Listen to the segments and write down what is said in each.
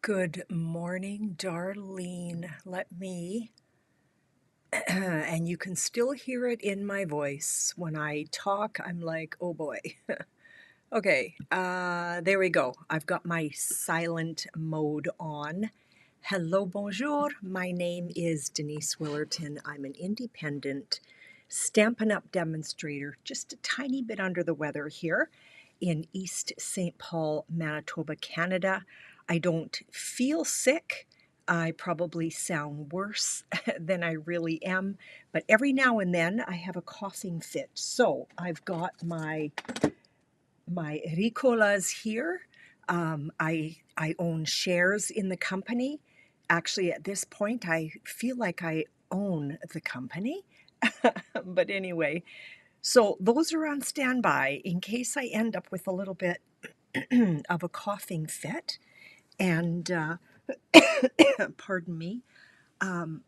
Good morning, Darlene. Let me, and you can still hear it in my voice. When I talk, I'm like, oh boy. Okay, there we go. I've got my silent mode on. Hello, bonjour. My name is Denise Willerton. I'm an independent Stampin' Up demonstrator, just a tiny bit under the weather here in East St. Paul, Manitoba, Canada. I don't feel sick. I probably sound worse than I really am, but every now and then I have a coughing fit. So I've got my Ricolas here. I own shares in the company. Actually, at this point, I feel like I own the company. But anyway, so those are on standby in case I end up with a little bit of a coughing fit. And pardon me, I'm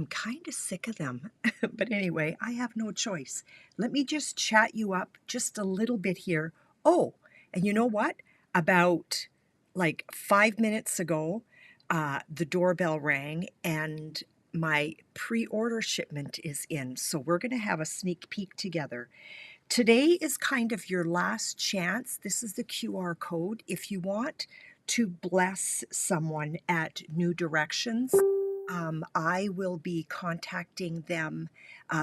kind of sick of them. But anyway, I have no choice. Let me just chat you up just a little bit here. Oh, and you know what? About like 5 minutes ago, the doorbell rang and my pre-order shipment is in. So we're going to have a sneak peek together. Today is kind of your last chance. This is the QR code. If you want to bless someone at New Directions, I will be contacting them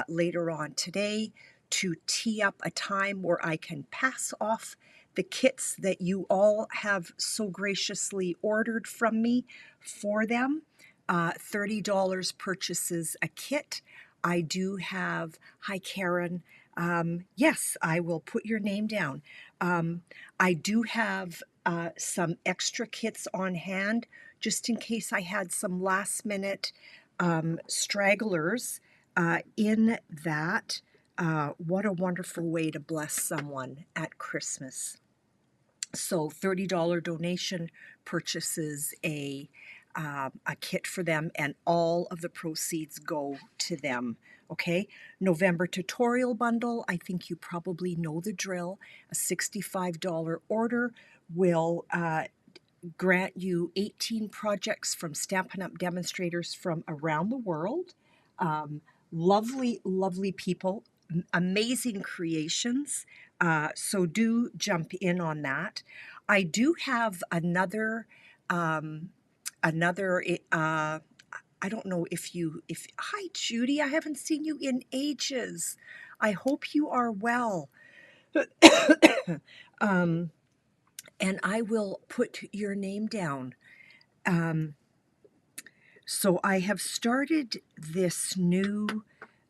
later on today to tee up a time where I can pass off the kits that you all have so graciously ordered from me for them. $30 purchases a kit. I do have, hi Karen, yes, I will put your name down. I do have some extra kits on hand just in case I had some last minute stragglers in that. What a wonderful way to bless someone at Christmas. So $30 donation purchases a kit for them, and all of the proceeds go to them. Okay, November tutorial bundle. I think you probably know the drill. A $65 order will grant you 18 projects from Stampin' Up demonstrators from around the world. Lovely, lovely people, amazing creations. So do jump in on that. I do have another I don't know if hi Judy, I haven't seen you in ages. I hope you are well. And I will put your name down. So I have started this new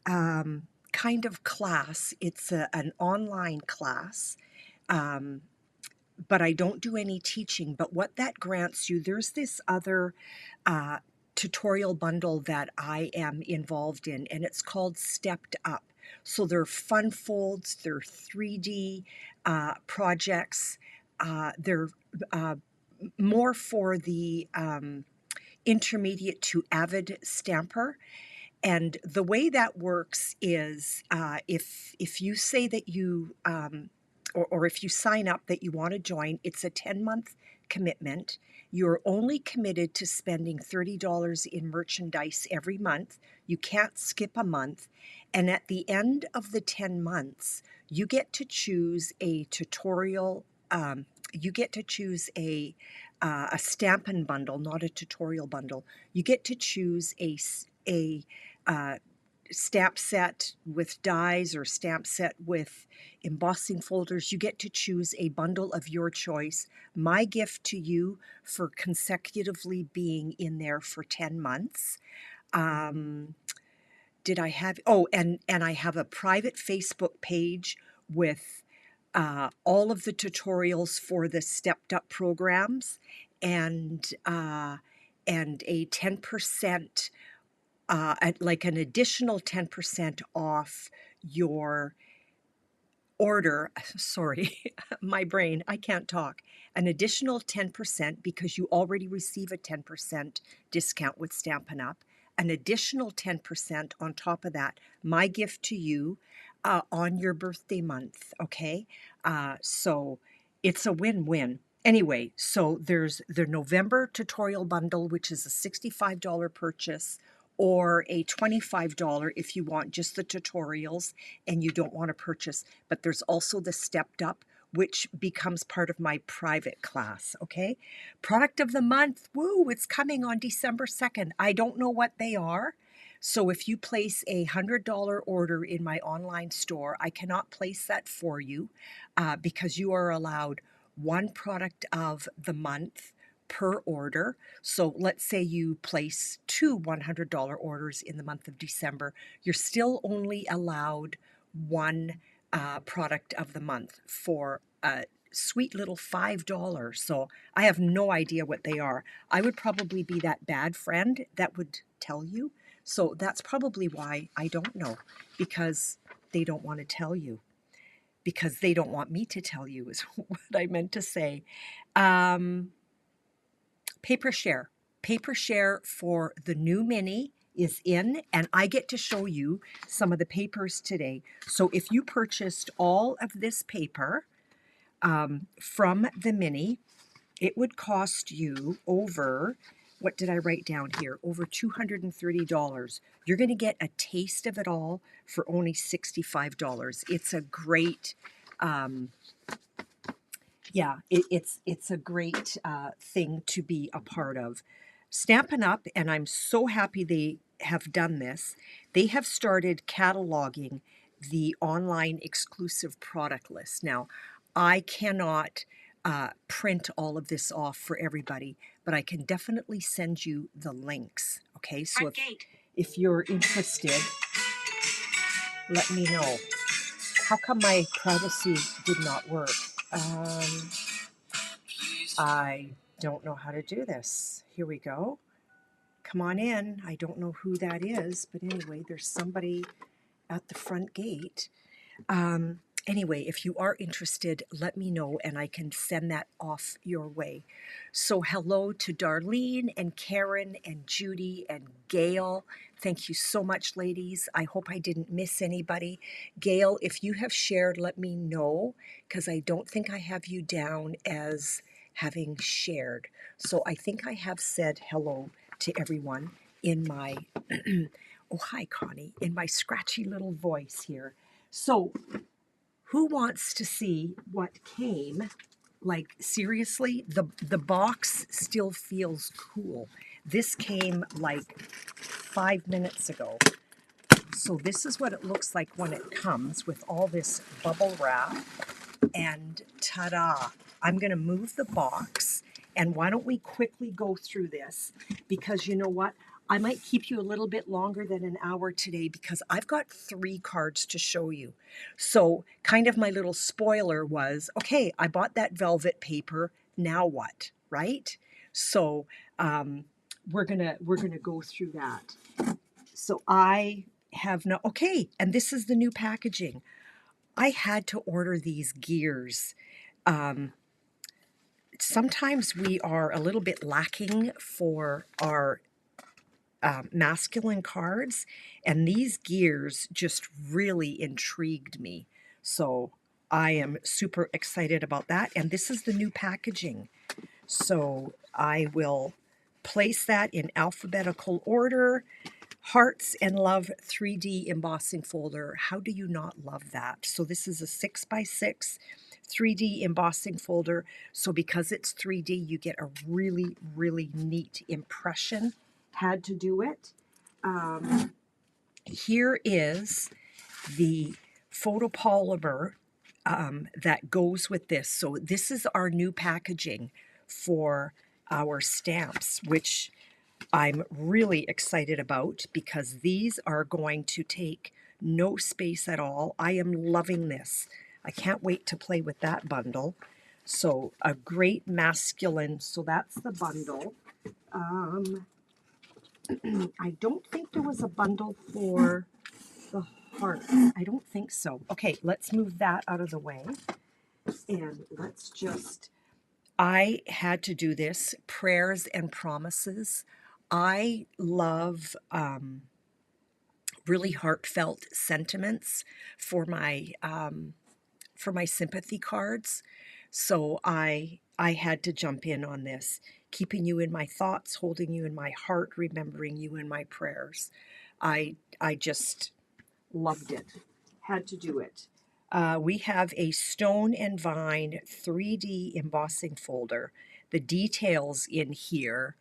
kind of class. It's an online class, but I don't do any teaching. But what that grants you, there's this other tutorial bundle that I am involved in, and it's called Stepped Up. So they're fun folds, they're 3D projects, they're more for the intermediate to avid stamper. And the way that works is if you say that you, or if you sign up that you want to join, it's a 10-month commitment. You're only committed to spending $30 in merchandise every month. You can't skip a month. And at the end of the 10 months, you get to choose a tutorial, you get to choose a Stampin' bundle, not a tutorial bundle. You get to choose a stamp set with dies or stamp set with embossing folders. You get to choose a bundle of your choice. My gift to you for consecutively being in there for 10 months. Did I have, oh, and I have a private Facebook page with all of the tutorials for the Stepped Up programs and a 10%, like an additional 10% off your order. Sorry, my brain, I can't talk. An additional 10% because you already receive a 10% discount with Stampin' Up. An additional 10% on top of that. My gift to you on your birthday month, okay? So it's a win-win. Anyway, so there's the November tutorial bundle, which is a $65 purchase, or a $25 if you want just the tutorials and you don't want to purchase. But there's also the Stepped Up, which becomes part of my private class, okay? Product of the month, woo, it's coming on December 2nd. I don't know what they are. So if you place a $100 order in my online store, I cannot place that for you because you are allowed one product of the month per order. So let's say you place two $100 orders in the month of December, you're still only allowed one product of the month for a sweet little $5. So I have no idea what they are. I would probably be that bad friend that would tell you. So that's probably why I don't know, because they don't want to tell you. Because they don't want me to tell you is what I meant to say. Paper share. Paper share for the new mini is in, and I get to show you some of the papers today. So if you purchased all of this paper from the mini, it would cost you over, what did I write down here? Over $230. You're going to get a taste of it all for only $65. It's a great, it's a great thing to be a part of. Stampin' Up, and I'm so happy they have done this, they have started cataloging the online exclusive product list. Now, I cannot print all of this off for everybody, but I can definitely send you the links. Okay, so if you're interested, let me know. How come my privacy did not work? I don't know how to do this. Here we go. Come on in. I don't know who that is, but anyway, there's somebody at the front gate. Anyway, if you are interested, let me know and I can send that off your way. So hello to Darlene and Karen and Judy and Gail. Thank you so much, ladies. I hope I didn't miss anybody. Gail, if you have shared, let me know, because I don't think I have you down as having shared. So I think I have said hello to everyone in my, oh, hi, Connie, in my scratchy little voice here. So who wants to see what came? Like, seriously, the box still feels cool. This came like 5 minutes ago. So this is what it looks like when it comes with all this bubble wrap. And ta-da! I'm going to move the box. And why don't we quickly go through this? Because you know what? I might keep you a little bit longer than an hour today because I've got 3 cards to show you. So kind of my little spoiler was, okay, I bought that velvet paper. Now what, right? So we're gonna go through that. So I have no, okay, and this is the new packaging. I had to order these gears. Sometimes we are a little bit lacking for our masculine cards, and these gears just really intrigued me. So I am super excited about that, and this is the new packaging. So I will place that in alphabetical order. Hearts and Love 3D embossing folder. How do you not love that? So this is a 6x6 3D embossing folder. So because it's 3D, you get a really, really neat impression. Had to do it. Here is the photopolymer that goes with this. So this is our new packaging for our stamps, which I'm really excited about because these are going to take no space at all. I am loving this. I can't wait to play with that bundle. So a great masculine, so that's the bundle. I don't think there was a bundle for the hearts. I don't think so. Okay, let's move that out of the way. And let's just, I had to do this, prayers and promises. I love really heartfelt sentiments for my sympathy cards. So I had to jump in on this, keeping you in my thoughts, holding you in my heart, remembering you in my prayers. I just loved it. Had to do it. We have a Stone and Vine 3D embossing folder. The details in here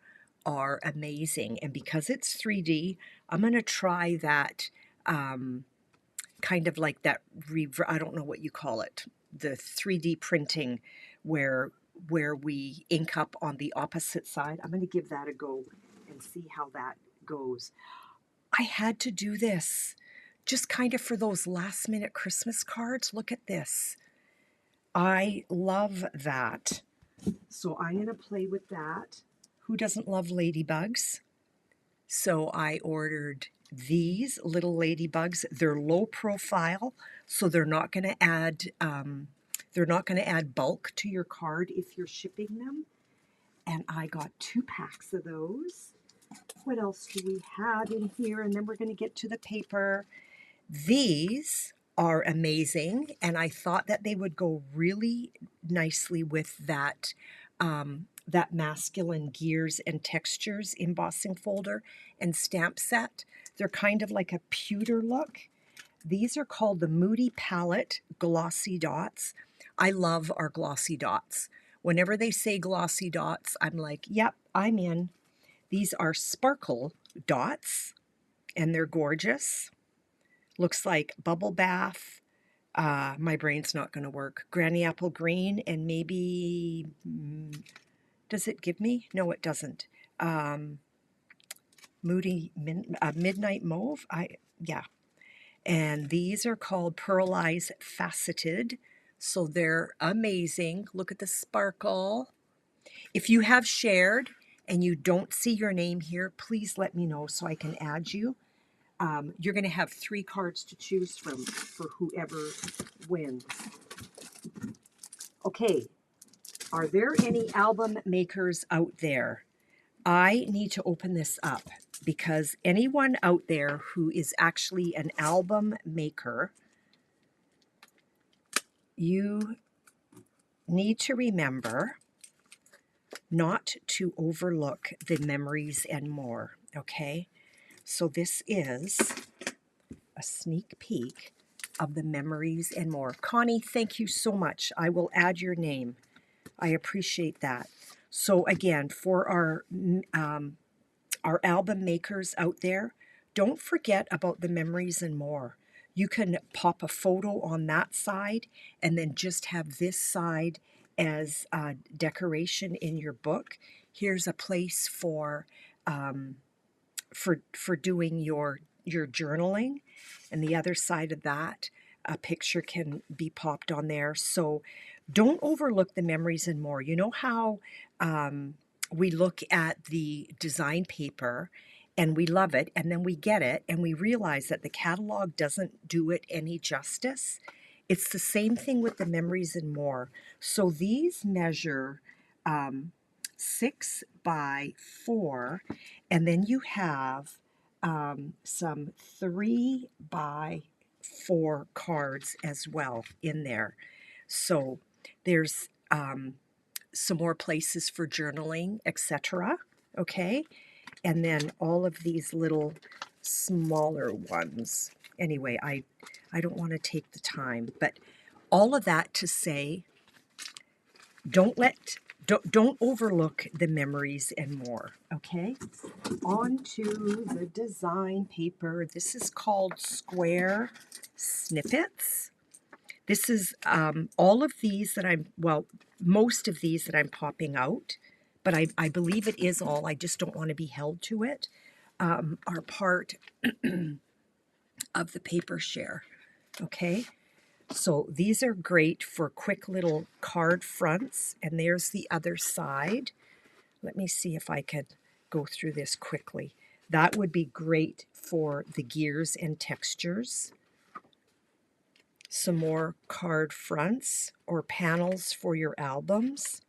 are amazing. And because it's 3D, I'm going to try that kind of like that, I don't know what you call it, the 3D printing where we ink up on the opposite side. I'm going to give that a go and see how that goes. I had to do this just kind of for those last minute Christmas cards. Look at this. I love that. So I'm going to play with that. Who doesn't love ladybugs? So I ordered these little ladybugs. They're low profile, so they're not going to add bulk to your card if you're shipping them. And I got 2 packs of those. What else do we have in here? And then we're going to get to the paper. These are amazing, and I thought that they would go really nicely with that that masculine gears and textures embossing folder and stamp set. They're kind of like a pewter look. These are called the Moody Palette Glossy Dots. I love our glossy dots. Whenever they say glossy dots, I'm like, yep, I'm in. These are sparkle dots, and they're gorgeous. Looks like bubble bath. My brain's not going to work. Granny apple green and maybe, does it give me? No, it doesn't. Moody midnight mauve. Yeah. And these are called pearlized faceted. So they're amazing. Look at the sparkle. If you have shared and you don't see your name here, please let me know so I can add you. You're going to have 3 cards to choose from for whoever wins. Okay, are there any album makers out there? I need to open this up because anyone out there who is actually an album maker, you need to remember not to overlook the memories and more, okay? So this is a sneak peek of the memories and more. Connie, thank you so much. I will add your name. I appreciate that. So again, for our album makers out there, don't forget about the memories and more. You can pop a photo on that side and then just have this side as decoration in your book. Here's a place for doing your journaling, and the other side of that, a picture can be popped on there. So don't overlook the memories and more. You know how we look at the design paper and we love it, and then we get it and we realize that the catalog doesn't do it any justice. It's the same thing with the memories and more. So these measure 6 by 4, and then you have some 3 by 4 cards as well in there. So there's some more places for journaling, etc. Okay, and then all of these little smaller ones. Anyway, I don't want to take the time, but all of that to say, don't overlook the memories and more. Okay, on to the design paper. This is called Square Snippets. This is all of these that most of these that I'm popping out, but I believe it is all. I just don't want to be held to it. Are part of the paper share. Okay, so these are great for quick little card fronts, and there's the other side. Let me see if I could go through this quickly. That would be great for the gears and textures. Some more card fronts or panels for your albums.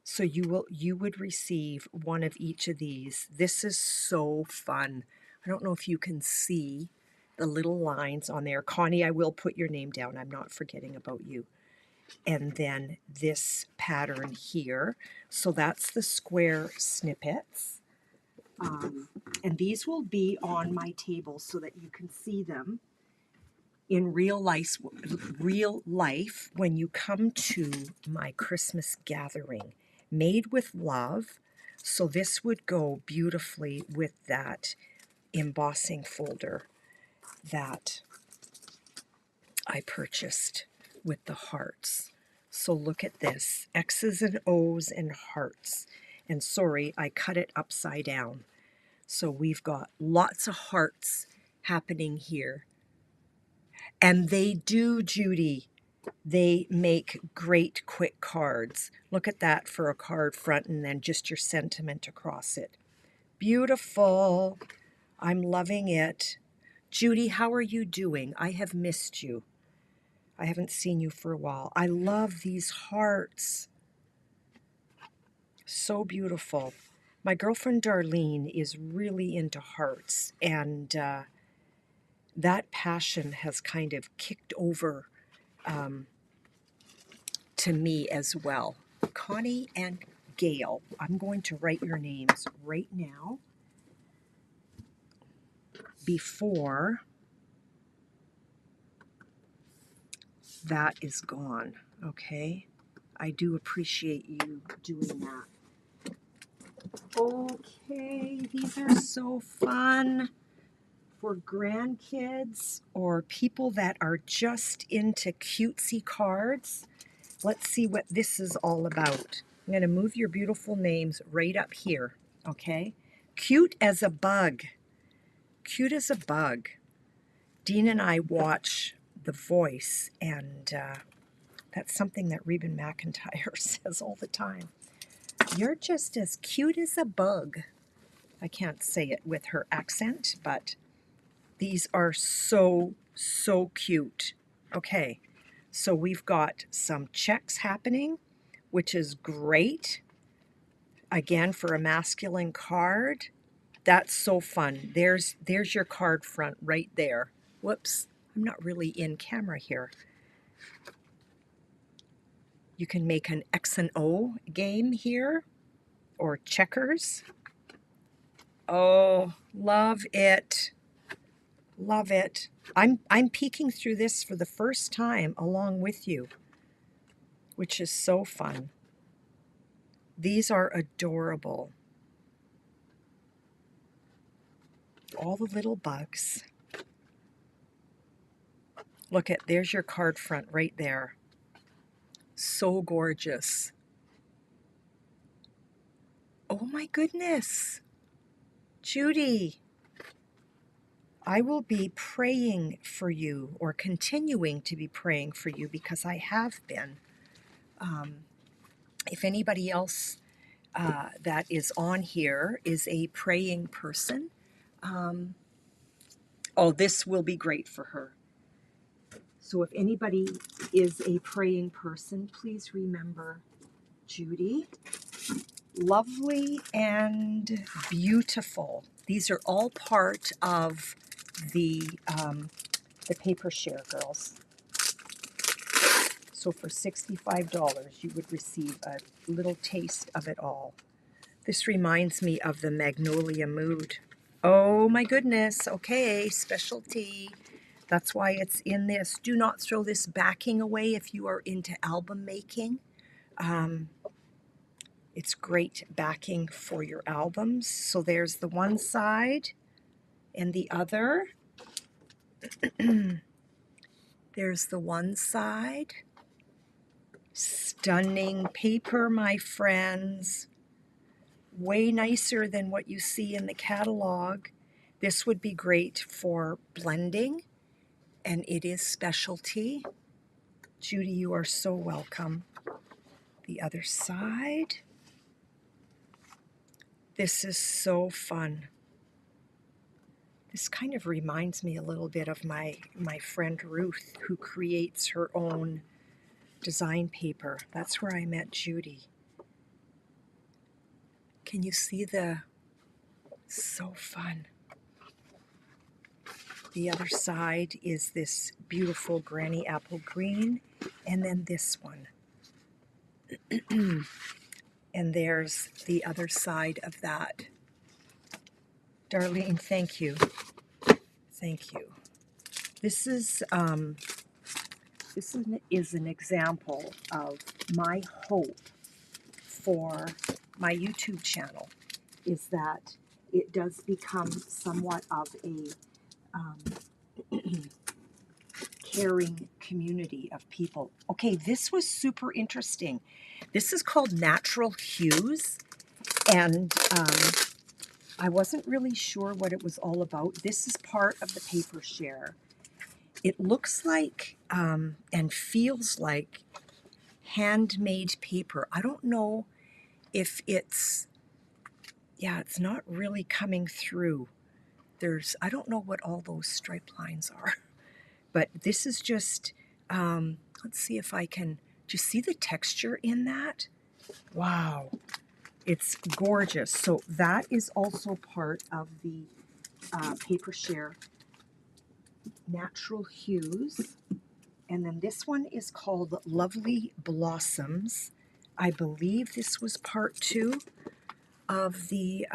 So you would receive one of each of these. This is so fun. I don't know if you can see the little lines on there. Connie, I will put your name down. I'm not forgetting about you. and then this pattern here. So that's the square snippets. And these will be on my table so that you can see them in real life when you come to my Christmas gathering. Made with love. So this would go beautifully with that embossing folder that I purchased with the hearts. So look at this, X's and O's and hearts. And sorry, I cut it upside down. So we've got lots of hearts happening here. And they do, Judy, they make great quick cards. Look at that for a card front and then just your sentiment across it. Beautiful. I'm loving it. Judy, how are you doing? I have missed you. I haven't seen you for a while. I love these hearts. So beautiful. My girlfriend Darlene is really into hearts, and that passion has kind of kicked over to me as well. Connie and Gail, I'm going to write your names right now before that is gone, okay? I do appreciate you doing that. Okay, these are so fun for grandkids or people that are just into cutesy cards. Let's see what this is all about. I'm going to move your beautiful names right up here, okay? Cute as a bug. Cute as a bug. Dean and I watch The Voice, and that's something that Reuben McIntyre says all the time. You're just as cute as a bug. I can't say it with her accent, but these are so, so cute. Okay, so we've got some checks happening, which is great. Again, for a masculine card. That's so fun. There's your card front right there. Whoops, I'm not really in camera here. You can make an X and O game here, or checkers. Oh, love it. Love it. I'm peeking through this for the first time along with you, which is so fun. These are adorable. All the little bugs. Look at, there's your card front right there. So gorgeous. Oh my goodness. Judy, I will be praying for you, or continuing to be praying for you, because I have been. If anybody else that is on here is a praying person, oh, this will be great for her. So if anybody is a praying person, please remember Judy. Lovely and beautiful. These are all part of the paper share, girls. So for $65, you would receive a little taste of it all. This reminds me of the Magnolia Mood. Oh my goodness. Okay, specialty. That's why it's in this. Do not throw this backing away if you are into album making. It's great backing for your albums. So there's the one side and the other. There's the one side. Stunning paper, my friends. Way nicer than what you see in the catalog. This would be great for blending, and it is specialty. Judy, you are so welcome. The other side. This is so fun. This kind of reminds me a little bit of my friend Ruth, who creates her own design paper. That's where I met Judy. Can you see the... So fun. The other side is this beautiful granny apple green, and then this one. And there's the other side of that. Darlene, thank you. Thank you. This is an example of my hope for my YouTube channel, is that it does become somewhat of a caring community of people. Okay, this was super interesting. This is called Natural Hues, and I wasn't really sure what it was all about. This is part of the paper share. It looks like and feels like handmade paper. I don't know if it's, yeah, it's not really coming through. I don't know what all those stripe lines are. But this is just, let's see if I can, do you see the texture in that? Wow, it's gorgeous. So that is also part of the paper share Natural Hues. And then this one is called Lovely Blossoms. I believe this was part 2 of the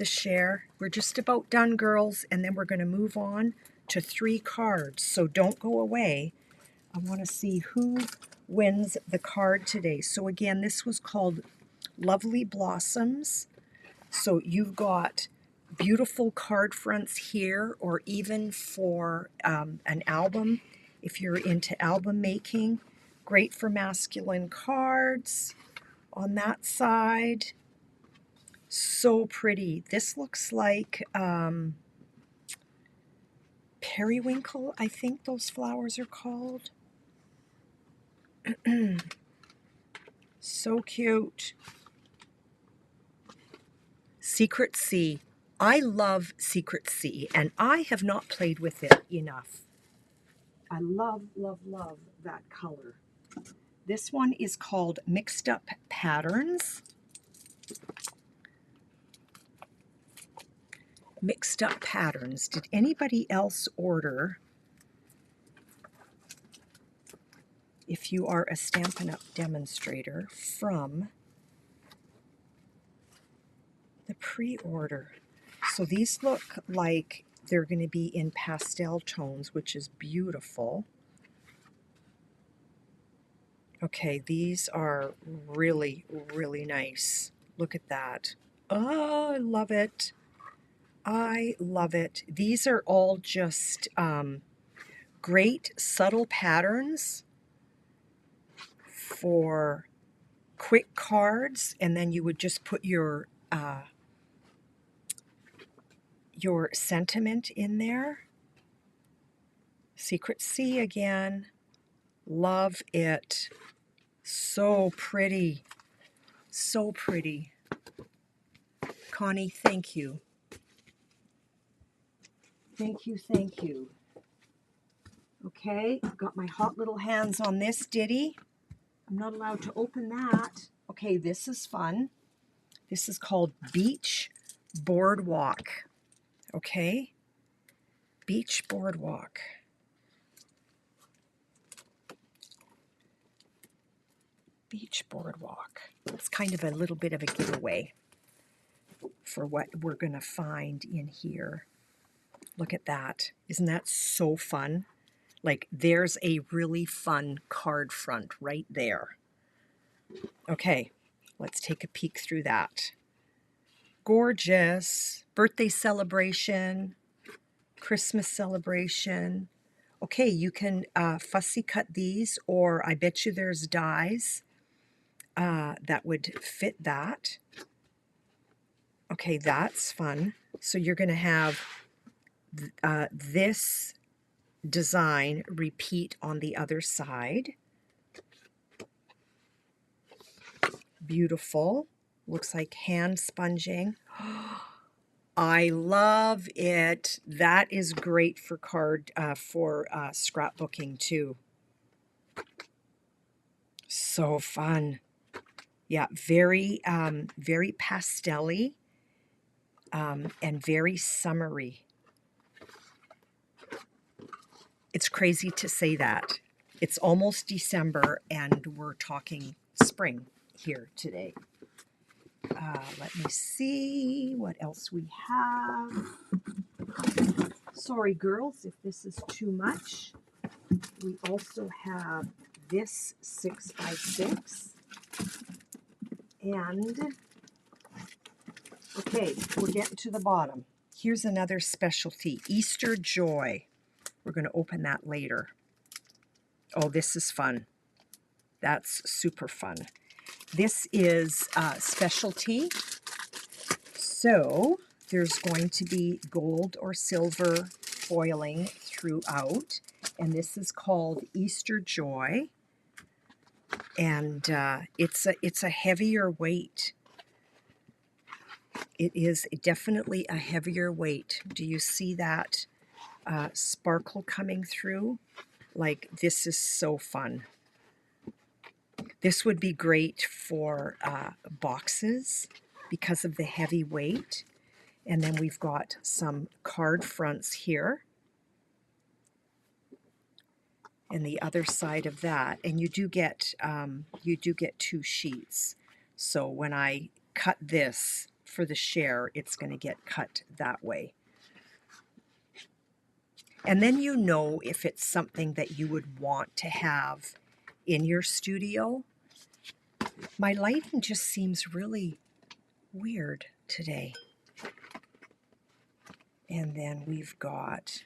share. We're just about done, girls, and then we're going to move on to 3 cards. So don't go away. I want to see who wins the card today. So again, this was called Lovely Blossoms. So you've got beautiful card fronts here, or even for an album, if you're into album making. Great for masculine cards on that side. So pretty. This looks like periwinkle, I think those flowers are called. So cute. Secret Sea. I love Secret Sea, and I have not played with it enough. I love, love, love that color. This one is called Mixed Up Patterns. Mixed Up Patterns. Did anybody else order? If you are a Stampin' Up demonstrator, from the pre-order. So these look like they're going to be in pastel tones, which is beautiful. Okay, these are really, really nice. Look at that. Oh, I love it. I love it. These are all just great subtle patterns for quick cards, and then you would just put your sentiment in there. Secret Sea again. Love it. So pretty. So pretty. Connie, thank you. Thank you, thank you. Okay, I've got my hot little hands on this ditty. I'm not allowed to open that. Okay, this is fun. This is called Beach Boardwalk. Okay, Beach Boardwalk. Beach Boardwalk. It's kind of a little bit of a giveaway for what we're going to find in here. Look at that. Isn't that so fun? Like, there's a really fun card front right there. Okay, let's take a peek through that. Gorgeous. Birthday celebration, Christmas celebration. Okay, you can fussy cut these, or I bet you there's dies that would fit that. Okay, that's fun. So you're going to have this design repeat on the other side. Beautiful. Looks like hand sponging. I love it. That is great for scrapbooking too. So fun. Yeah, very very pastel-y. and very summery. It's crazy to say that. It's almost December and we're talking spring here today. Let me see what else we have. Sorry, girls, if this is too much. We also have this 6x6. And, okay, we're getting to the bottom. Here's another specialty, Easter Joy. We're going to open that later. Oh, this is fun. That's super fun. This is specialty. So there's going to be gold or silver foiling throughout. And this is called Easter Joy. And it's a heavier weight. It is definitely a heavier weight. Do you see that sparkle coming through? Like, this is so fun. This would be great for boxes because of the heavy weight. And then we've got some card fronts here. And the other side of that, and you do get 2 sheets. So when I cut this for the share, it's going to get cut that way. And then you know if it's something that you would want to have in your studio. My lighting just seems really weird today. And then we've got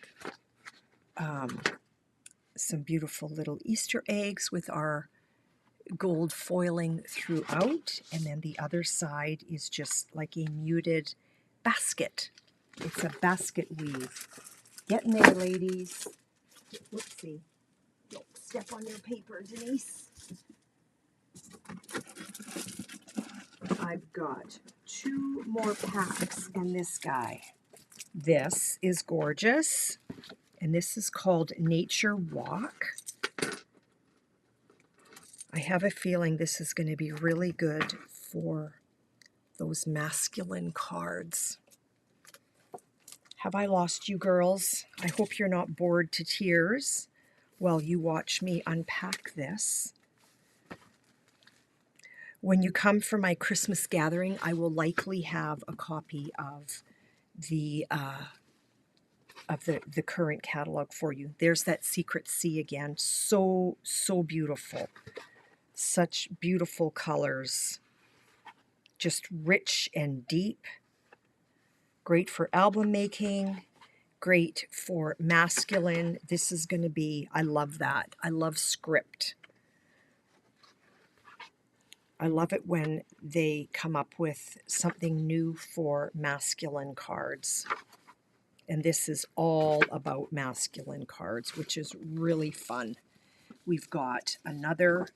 some beautiful little Easter eggs with our gold foiling throughout. And then the other side is just like a muted basket. It's a basket weave. Getting there, ladies. Whoopsie. Don't step on your paper, Denise. I've got 2 more packs and this guy. This is gorgeous. And this is called Nature Walk. I have a feeling this is going to be really good for those masculine cards. Have I lost you, girls? I hope you're not bored to tears while you watch me unpack this. When you come for my Christmas gathering, I will likely have a copy of the current catalog for you. There's that Secret Sea again. So beautiful. Such beautiful colors. Just rich and deep. Great for album making. Great for masculine. This is going to be, I love that. I love script. I love it when they come up with something new for masculine cards. And this is all about masculine cards, which is really fun. We've got another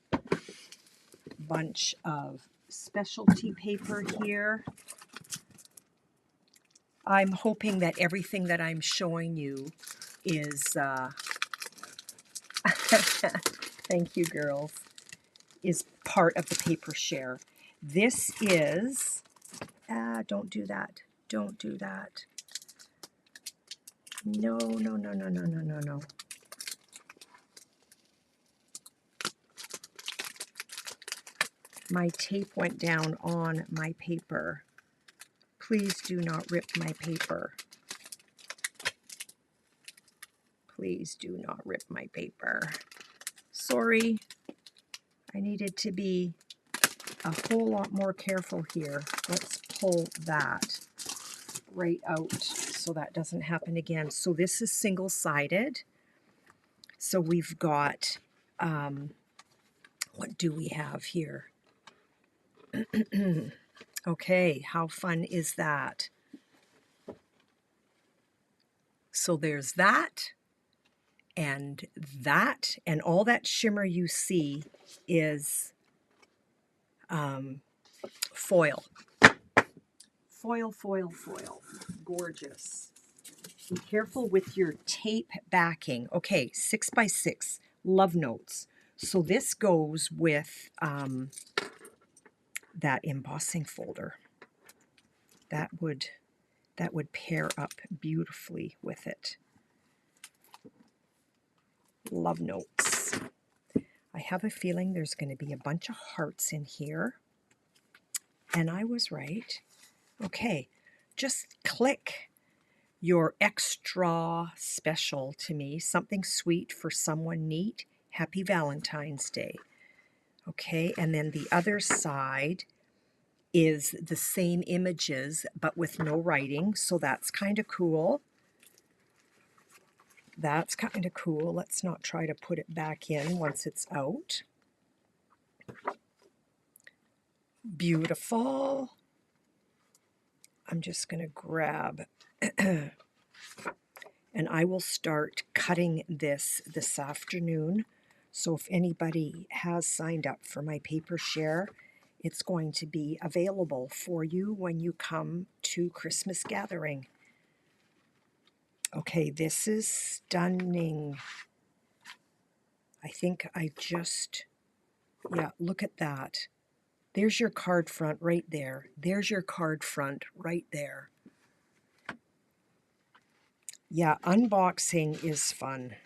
bunch of specialty paper here. I'm hoping that everything that I'm showing you is, thank you, girls, is part of the paper share. This is, don't do that. Don't do that. No. My tape went down on my paper. Please do not rip my paper. Please do not rip my paper. Sorry. I needed to be a whole lot more careful here. Let's pull that right out so that doesn't happen again. So this is single-sided. So we've got, what do we have here? Okay, how fun is that? So there's that, and all that shimmer you see is foil. Foil. Gorgeous. Be careful with your tape backing. Okay, 6x6, love notes. So this goes with that embossing folder. That would that would pair up beautifully with it. Love notes. I have a feeling there's going to be a bunch of hearts in here. And I was right. Okay, just click your extra special to me, something sweet for someone neat. Happy Valentine's Day. Okay, and then the other side is the same images but with no writing, so that's kind of cool. That's kind of cool. Let's not try to put it back in once it's out. Beautiful. I'm just going to grab and I will start cutting this afternoon. So if anybody has signed up for my paper share, it's going to be available for you when you come to Christmas gathering. Okay, this is stunning. I think I just, yeah, look at that. There's your card front right there. There's your card front right there. Yeah, unboxing is fun.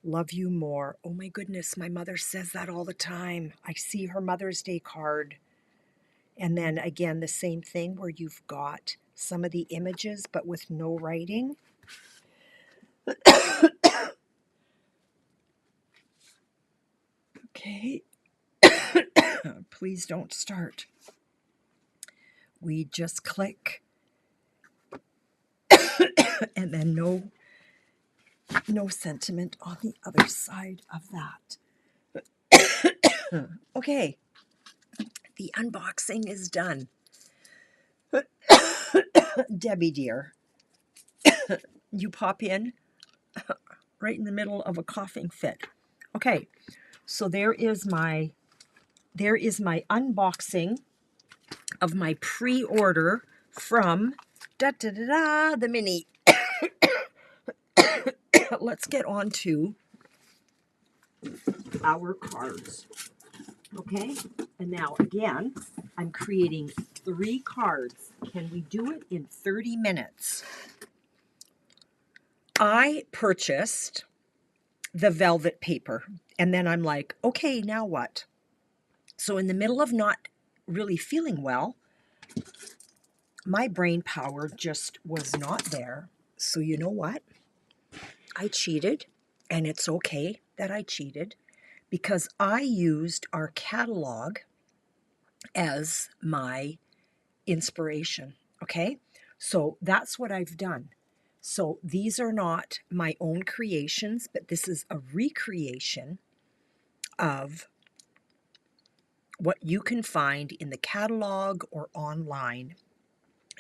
Love you more. Oh my goodness, my mother says that all the time. I see her Mother's Day card. And then again, the same thing where you've got some of the images but with no writing. Okay. Please don't start. We just click. And then no sentiment on the other side of that. Okay. The unboxing is done. Debbie dear, you pop in right in the middle of a coughing fit. Okay, so there is my unboxing of my pre-order from the mini. Let's get on to our cards. Okay, and now again, I'm creating 3 cards. Can we do it in 30 minutes? I purchased the velvet paper, and then I'm like, okay, now what? So in the middle of not really feeling well, my brain power just was not there. So you know what? I cheated, and it's okay that I cheated, because I used our catalog as my inspiration, okay? So that's what I've done. So these are not my own creations, but this is a recreation of what you can find in the catalog or online,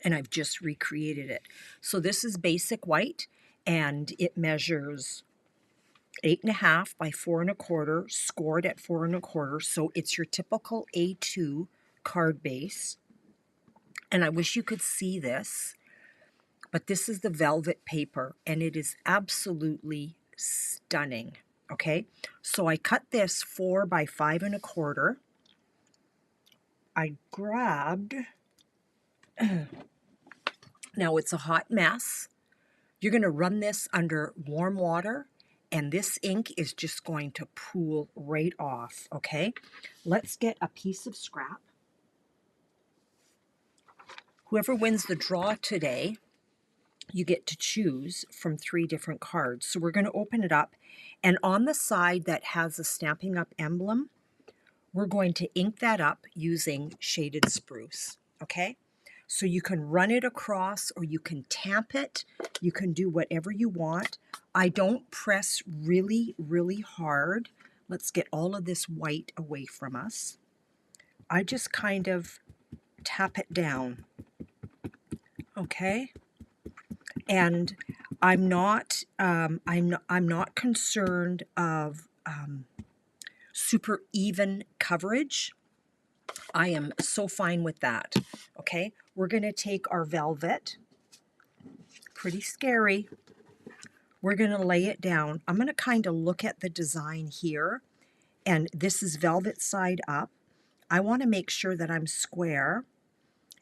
and I've just recreated it. So this is basic white, and it measures 8.5 by 4 1/4, scored at 4 1/4. So it's your typical A2 card base. And I wish you could see this, but this is the velvet paper, and it is absolutely stunning. Okay, so I cut this 4 by 5 1/4. I grabbed, now it's a hot mess. You're going to run this under warm water, and this ink is just going to pool right off, okay? Let's get a piece of scrap. Whoever wins the draw today, you get to choose from 3 different cards. So we're going to open it up, and on the side that has a Stampin' Up emblem, we're going to ink that up using shaded spruce, okay? So you can run it across, or you can tamp it. You can do whatever you want. I don't press really, really hard. Let's get all of this white away from us. I just kind of tap it down, okay? And I'm not concerned of super even coverage. I am so fine with that. Okay, we're going to take our velvet, pretty scary. We're going to lay it down. I'm going to kind of look at the design here, and this is velvet side up. I want to make sure that I'm square,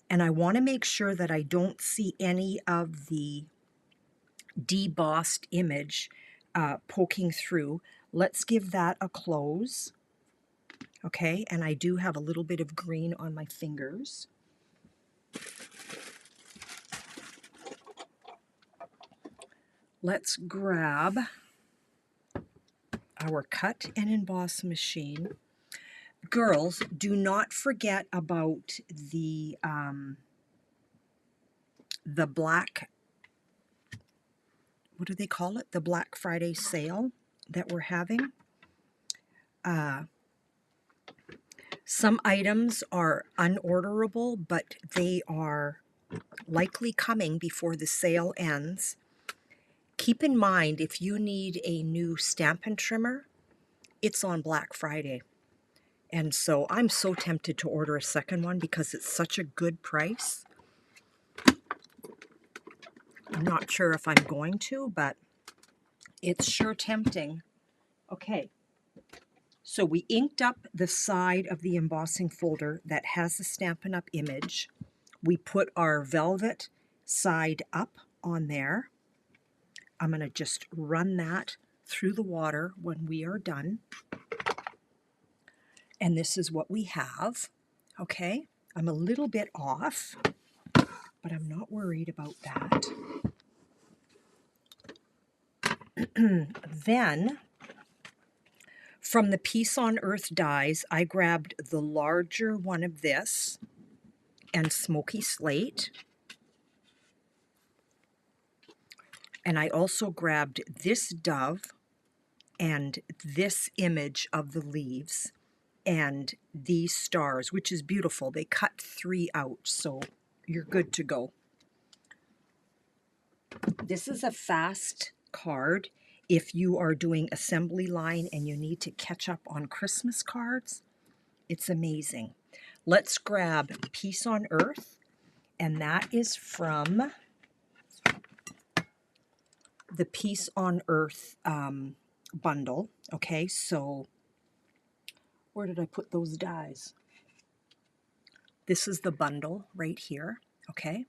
And I want to make sure that I don't see any of the debossed image poking through. Let's give that a close. Okay, and I do have a little bit of green on my fingers. Let's grab our cut and emboss machine. Girls, do not forget about the black, what do they call it? The Black Friday sale that we're having. Some items are unorderable, but they are likely coming before the sale ends. Keep in mind, if you need a new Stampin' trimmer, it's on Black Friday. And so I'm so tempted to order a second one because it's such a good price. I'm not sure if I'm going to, but it's sure tempting. Okay, so we inked up the side of the embossing folder that has the Stampin' Up image. We put our velvet side up on there. I'm going to just run that through the water when we are done. And this is what we have. Okay, I'm a little bit off, but I'm not worried about that. Then, from the Peace on Earth dies, I grabbed the larger one of this and Smoky Slate. And I also grabbed this dove and this image of the leaves and these stars, which is beautiful. They cut 3 out, so you're good to go. This is a fast card if you are doing assembly line and you need to catch up on Christmas cards. It's amazing. Let's grab Peace on Earth, and that is from the Peace on Earth bundle. Okay, so where did I put those dies? This is the bundle right here. Okay.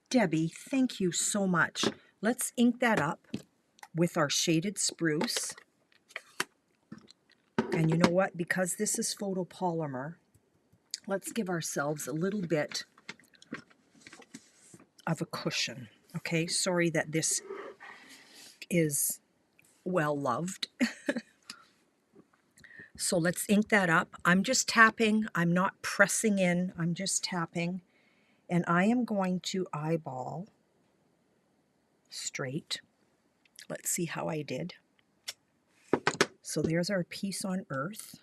Debbie, thank you so much. Let's ink that up with our shaded spruce. And you know what? Because this is photopolymer, let's give ourselves a little bit of a cushion. Okay, sorry that this is well loved. So let's ink that up. I'm just tapping. I'm not pressing in. I'm just tapping. And I am going to eyeball straight. Let's see how I did. So there's our Peace on Earth.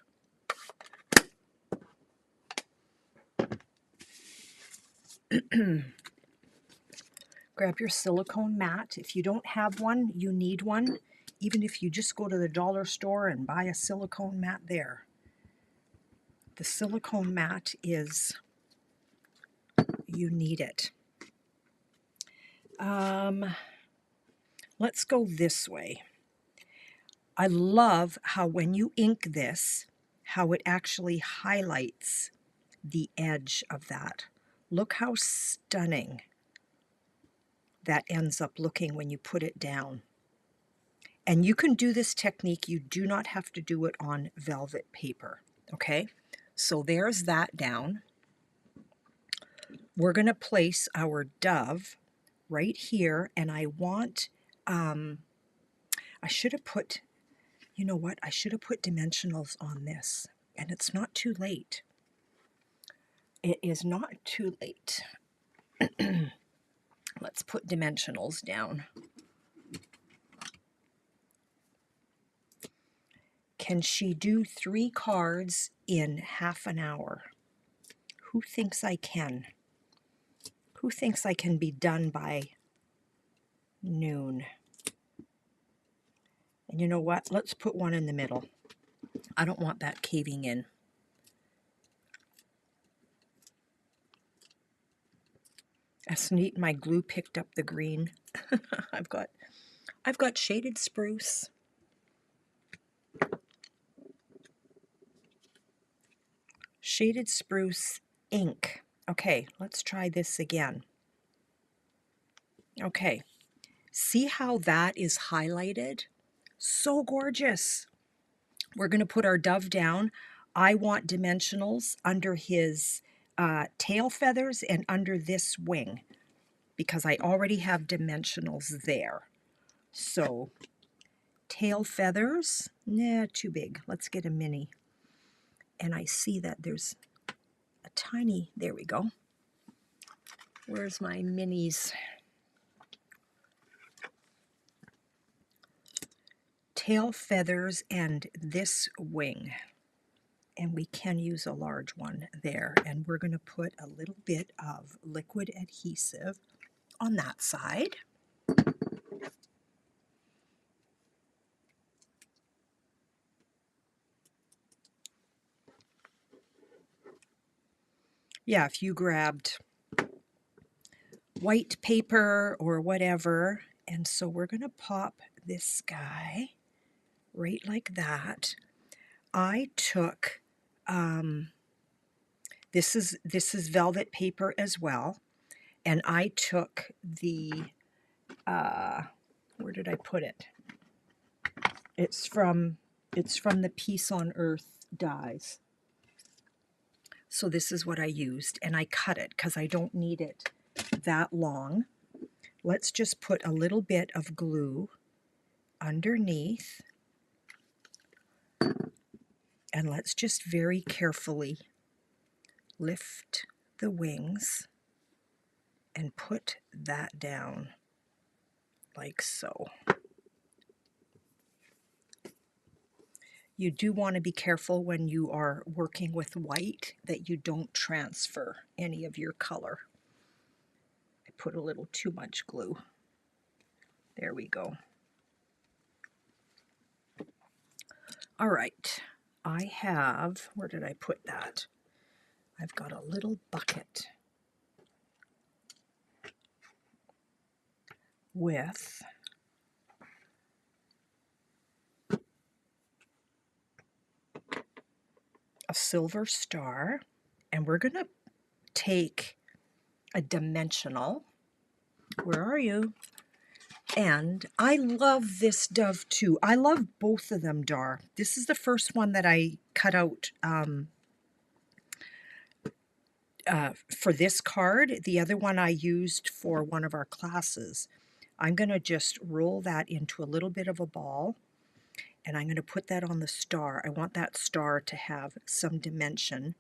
Grab your silicone mat. If you don't have one, you need one. Even if you just go to the dollar store and buy a silicone mat there. The silicone mat is, you need it. Let's go this way. I love how when you ink this, how it actually highlights the edge of that. Look how stunning that ends up looking when you put it down. And you can do this technique. You do not have to do it on velvet paper. Okay, so there's that down. We're going to place our dove right here, and I want, I should have put, you know what, I should have put dimensionals on this, and it's not too late. It is not too late. Let's put dimensionals down. Can she do 3 cards in half an hour? Who thinks I can? Who thinks I can be done by noon? And you know what? Let's put one in the middle. I don't want that caving in. That's neat. My glue picked up the green. I've got shaded spruce. Shaded Spruce ink. Okay, let's try this again. Okay, see how that is highlighted? So gorgeous. We're going to put our dove down. I want dimensionals under his tail feathers and under this wing because I already have dimensionals there. So tail feathers, nah, too big. Let's get a mini. And I see that there's a tiny, there we go. Where's my minis? Tail feathers and this wing. And we can use a large one there. And we're going to put a little bit of liquid adhesive on that side. Yeah, if you grabbed white paper or whatever. And so we're going to pop this guy right like that. I took, this is velvet paper as well. And I took the, where did I put it? It's from the Peace on Earth dies. So this is what I used, and I cut it because I don't need it that long. Let's just put a little bit of glue underneath, and let's just very carefully lift the wings and put that down like so. You do want to be careful when you are working with white that you don't transfer any of your color. I put a little too much glue. There we go. All right, I have, where did I put that? I've got a little bucket with a silver star, and we're going to take a dimensional. Where are you? And I love this dove too. I love both of them, Dar. This is the first one that I cut out for this card. The other one I used for one of our classes. I'm going to just roll that into a little bit of a ball. And I'm going to put that on the star. I want that star to have some dimension.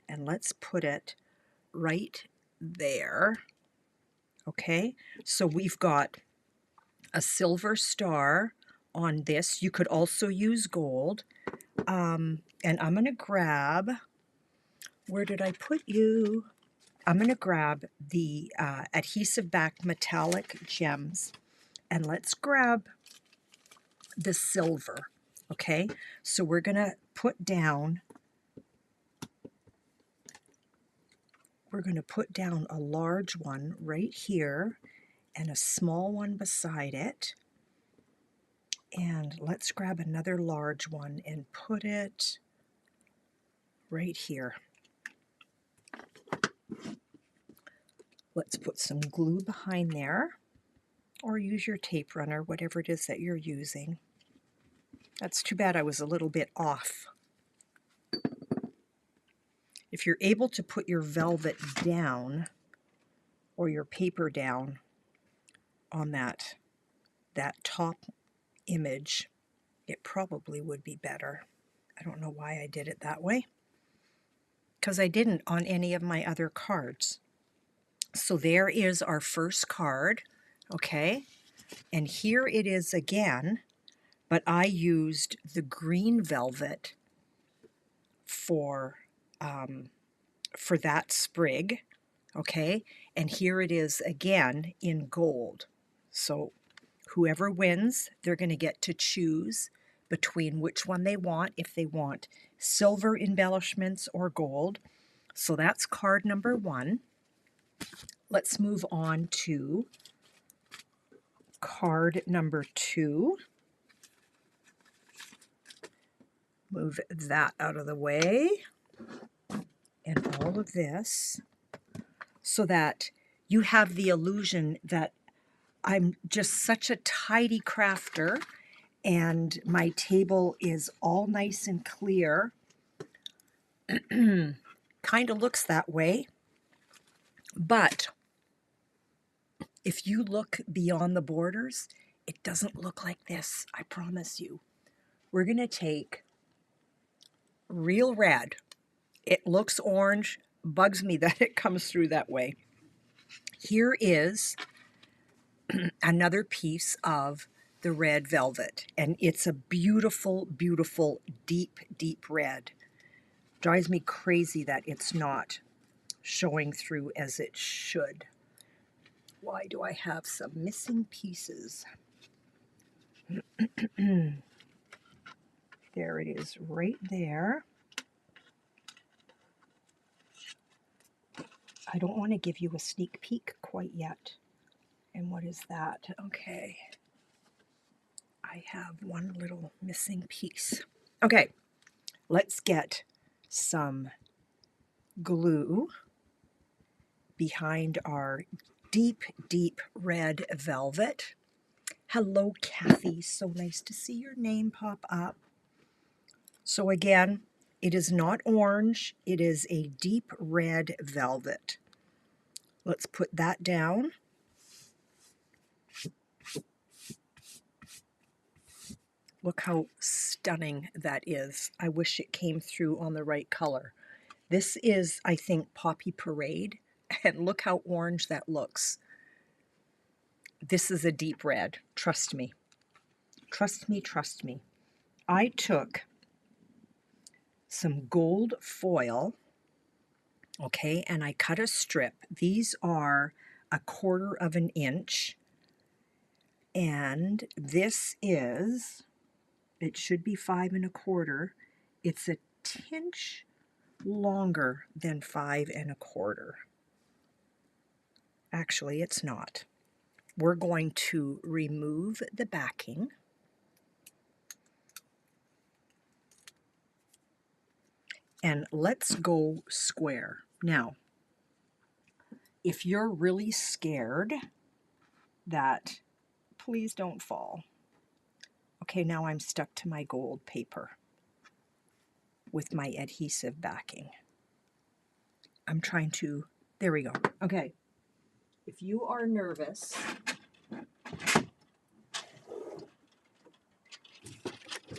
And let's put it right there. Okay, so we've got a silver star on this. You could also use gold. And I'm going to grab, where did I put you? I'm going to grab the adhesive back metallic gems. And let's grab the silver. Okay, so we're going to put down, a large one right here and a small one beside it. And let's grab another large one and put it right here. Let's put some glue behind there, or use your tape runner, whatever it is that you're using. That's too bad I was a little bit off. If you're able to put your velvet down or your paper down on that top image, it probably would be better. I don't know why I did it that way, because I didn't on any of my other cards. So there is our first card, okay? And here it is again, but I used the green velvet for that sprig, okay? And here it is again in gold. So whoever wins, they're going to get to choose between which one they want, if they want silver embellishments or gold. So that's card number 1. Let's move on to card number 2. Move that out of the way. all of this so that you have the illusion that I'm just such a tidy crafter and my table is all nice and clear. Kind of looks that way, but if you look beyond the borders, it doesn't look like this, I promise you. We're going to take real red. It looks orange, bugs me that it comes through that way. Here is another piece of the red velvet, and it's a beautiful, beautiful, deep, deep red. Drives me crazy that it's not showing through as it should. Why do I have some missing pieces? There it is, right there. I don't want to give you a sneak peek quite yet. And what is that? Okay. I have one little missing piece. Okay, let's get some glue behind our deep, deep red velvet. Hello, Kathy. So nice to see your name pop up. So again, it is not orange. It is a deep red velvet. Let's put that down. Look how stunning that is. I wish it came through on the right color. This is, I think, Poppy Parade, and look how orange that looks. This is a deep red, trust me. Trust me, trust me. I took some gold foil, okay, and I cut a strip. These are 1/4 of an inch, and this is, it should be 5 1/4. It's a tinch longer than 5 1/4. Actually, it's not. We're going to remove the backing. And let's go square. Now, if you're really scared that, please don't fall. Okay, now I'm stuck to my gold paper with my adhesive backing. I'm trying to, there we go. Okay, if you are nervous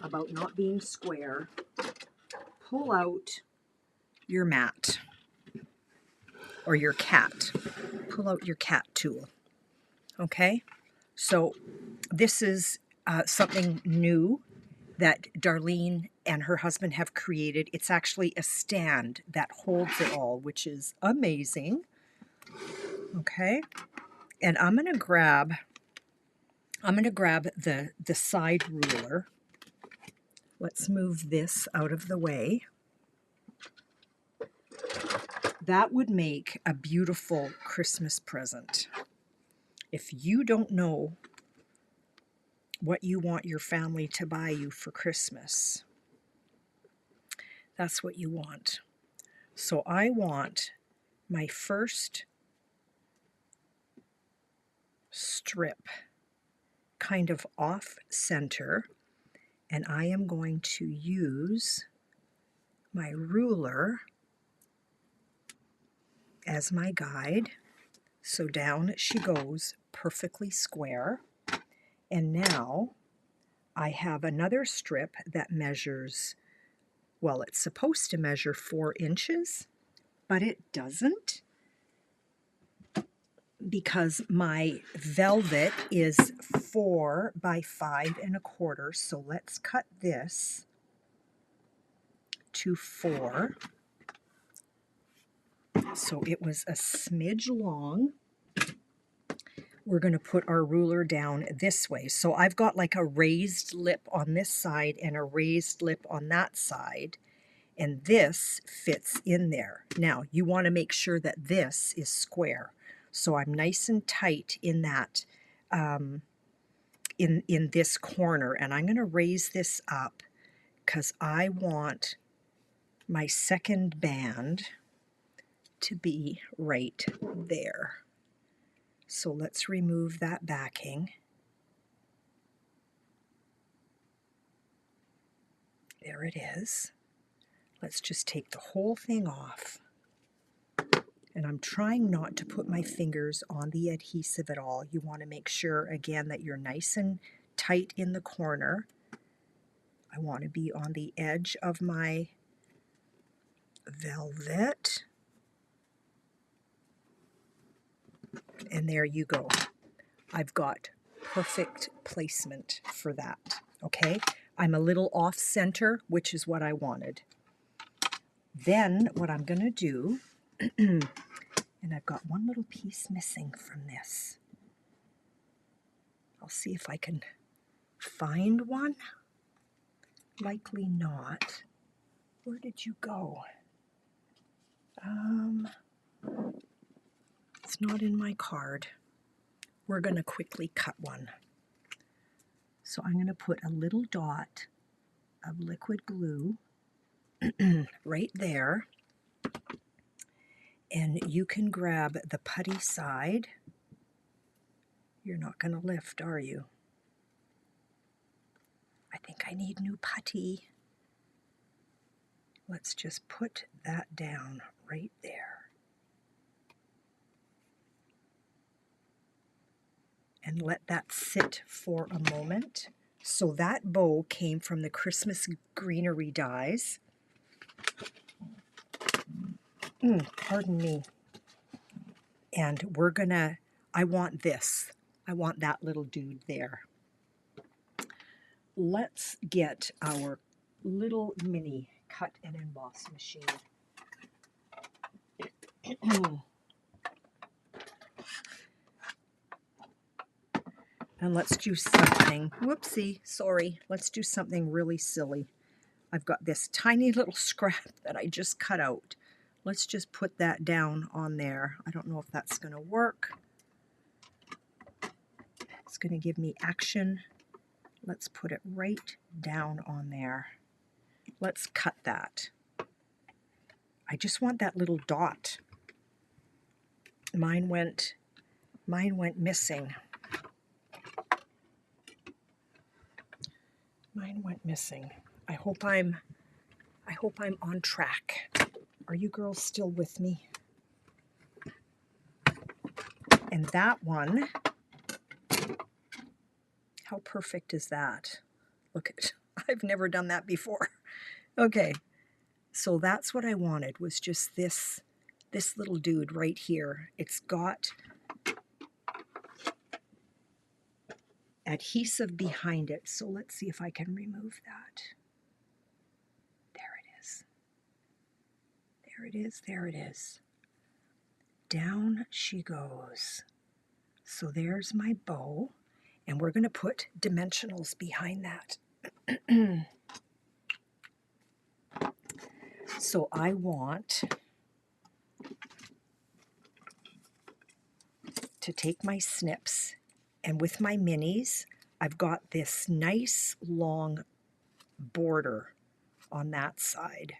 about not being square, pull out your mat or your cat. Pull out your cat tool. Okay, so this is something new that Darlene and her husband have created. It's actually a stand that holds it all, which is amazing. Okay, and I'm gonna grab the side ruler. Let's move this out of the way. That would make a beautiful Christmas present. If you don't know what you want your family to buy you for Christmas, that's what you want. So I want my first strip kind of off center, and I am going to use my ruler as my guide. So down she goes, perfectly square. And now I have another strip that measures, well, it's supposed to measure 4 inches, but it doesn't, because my velvet is 4 by 5 1/4. So let's cut this to 4. So it was a smidge long. We're going to put our ruler down this way. So I've got like a raised lip on this side and a raised lip on that side, and this fits in there. Now you want to make sure that this is square. So I'm nice and tight in that, in this corner, and I'm going to raise this up because I want my second band to be right there. So let's remove that backing. There it is. Let's just take the whole thing off. And I'm trying not to put my fingers on the adhesive at all. You want to make sure, again, that you're nice and tight in the corner. I want to be on the edge of my velvet. And there you go. I've got perfect placement for that, okay? I'm a little off center, which is what I wanted. Then what I'm going to do, and I've got one little piece missing from this. I'll see if I can find one. Likely not. Where did you go? It's not in my card. We're going to quickly cut one. So I'm going to put a little dot of liquid glue right there. And you can grab the putty side. You're not going to lift, are you? I think I need new putty. Let's just put that down right there. And let that sit for a moment. So that bow came from the Christmas greenery dies. Pardon me. And we're gonna, I want this. I want that little dude there. Let's get our little mini cut and emboss machine. And let's do something, whoopsie, sorry, let's do something really silly. I've got this tiny little scrap that I just cut out. Let's just put that down on there. I don't know if that's going to work. It's going to give me action. Let's put it right down on there. Let's cut that. I just want that little dot. Mine went missing. Mine went missing. I hope I'm on track. Are you girls still with me? And that one, how perfect is that? Look at, I've never done that before. Okay, so that's what I wanted, was just this little dude right here. It's got adhesive behind it, so let's see if I can remove that. There it is. There it is, there it is. Down she goes. So there's my bow, and we're going to put dimensionals behind that. So I want to take my snips, and with my minis, I've got this nice long border on that side.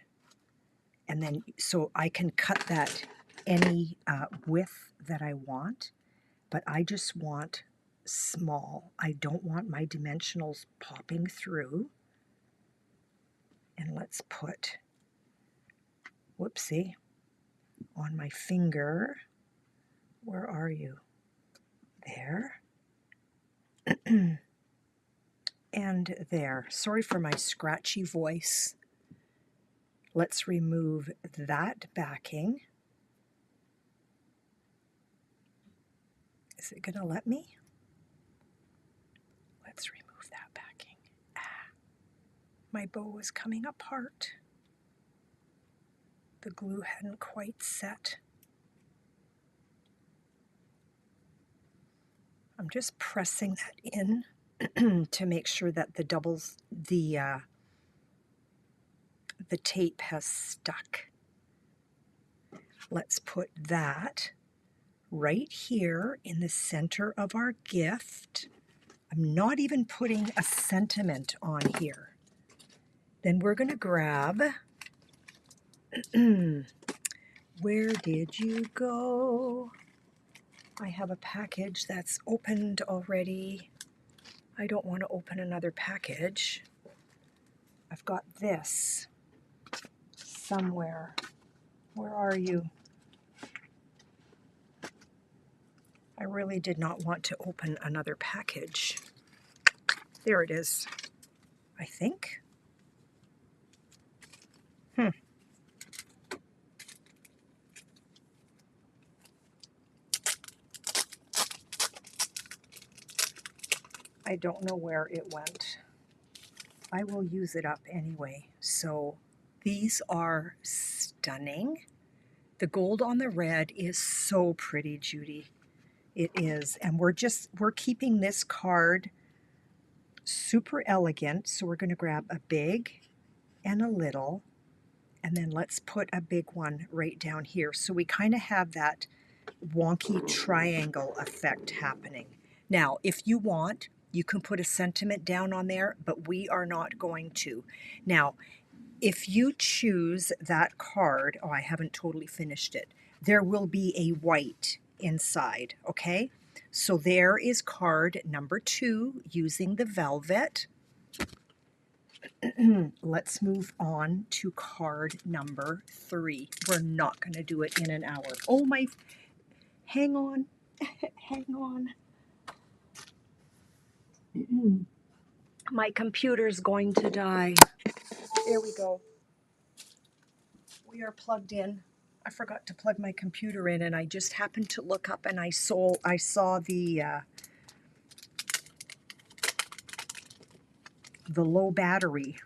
And then, so I can cut that any width that I want, but I just want small. I don't want my dimensionals popping through. And let's put, whoopsie, on my finger. Where are you? There. And there. Sorry for my scratchy voice. Let's remove that backing. Is it going to let me? Let's remove that backing. My bow was coming apart. The glue hadn't quite set. I'm just pressing that in to make sure that the tape has stuck. Let's put that right here in the center of our gift. I'm not even putting a sentiment on here. Then we're going to grab Where did you go? I have a package that's opened already. I don't want to open another package. I've got this somewhere. Where are you? I really did not want to open another package. There it is, I think. I don't know where it went. I will use it up anyway. So these are stunning. The gold on the red is so pretty, Judy. It is. And we're keeping this card super elegant. So we're going to grab a big and a little, and then let's put a big one right down here. So we kind of have that wonky triangle effect happening. Now, if you want, you can put a sentiment down on there, but we are not going to. Now, if you choose that card, oh, I haven't totally finished it, there will be a white inside, okay? So there is card number 2 using the velvet. Let's move on to card number 3. We're not going to do it in an hour. Oh my, hang on, hang on. My computer's going to die. There we go. We are plugged in. I forgot to plug my computer in, and I just happened to look up and I saw the low battery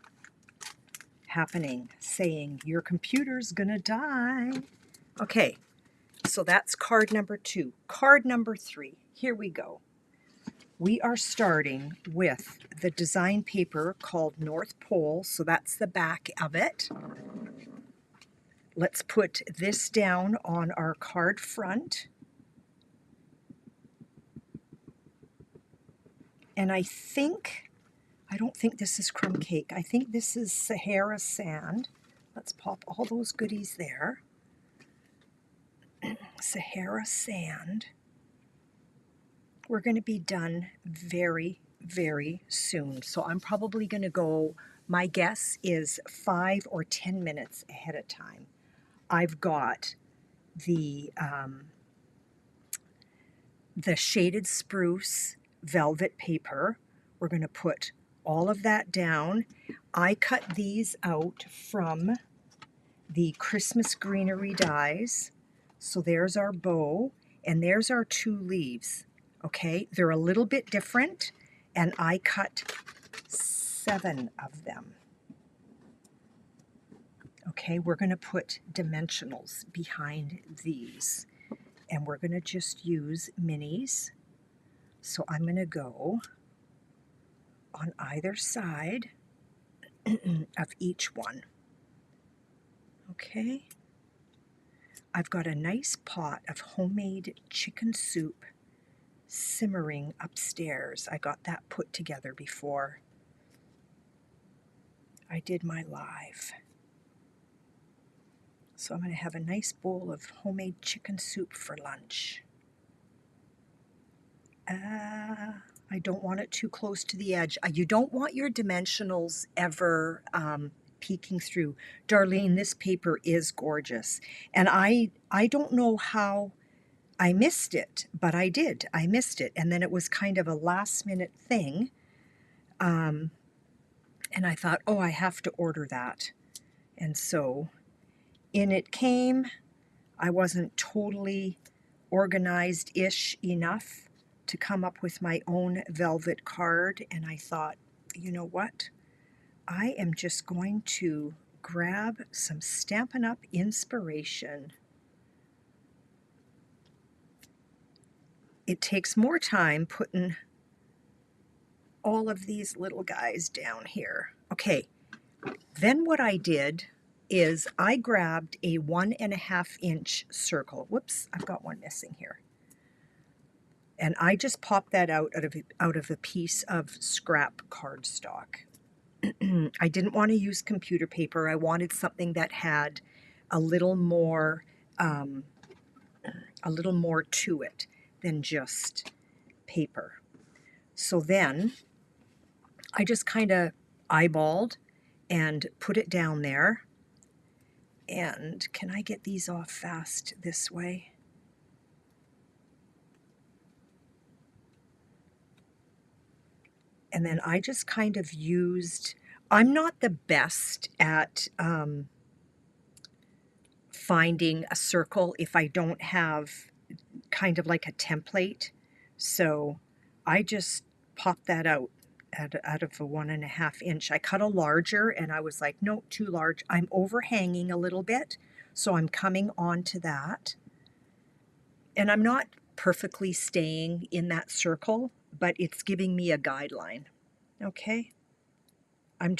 happening, saying your computer's gonna die. Okay, so that's card number 2. Card number 3. Here we go. We are starting with the design paper called North Pole, so that's the back of it. Let's put this down on our card front. And I don't think this is crumb cake. I think this is Sahara sand. Let's pop all those goodies there. Sahara sand. We're going to be done very, very soon. So I'm probably going to go, my guess is 5 or 10 minutes ahead of time. I've got the shaded spruce velvet paper. We're going to put all of that down. I cut these out from the Christmas greenery dies. So there's our bow, and there's our 2 leaves. Okay, they're a little bit different, and I cut 7 of them. Okay, we're going to put dimensionals behind these, and we're going to just use minis. So I'm going to go on either side of each one. Okay, I've got a nice pot of homemade chicken soup simmering upstairs. I got that put together before I did my live. So I'm going to have a nice bowl of homemade chicken soup for lunch. I don't want it too close to the edge. You don't want your dimensionals ever peeking through. Darlene, this paper is gorgeous. And I don't know how I missed it, but I did. I missed it. And then it was kind of a last minute thing. And I thought, oh, I have to order that. And so in it came. I wasn't totally organized-ish enough to come up with my own velvet card. And I thought, you know what? I am just going to grab some Stampin' Up inspiration. It takes more time putting all of these little guys down here. Okay, then what I did is I grabbed a 1.5 inch circle. Whoops, I've got one missing here. And I just popped that out of a piece of scrap cardstock. I didn't want to use computer paper. I wanted something that had a little more a little more to it than just paper. So then I just kind of eyeballed and put it down there. And can I get these off fast this way? And then I just kind of used, I'm not the best at finding a circle if I don't have kind of like a template. So I just popped that out of a 1.5 inch. I cut a larger and I was like, no, too large. I'm overhanging a little bit. So I'm coming onto that. And I'm not perfectly staying in that circle, but it's giving me a guideline. Okay. I'm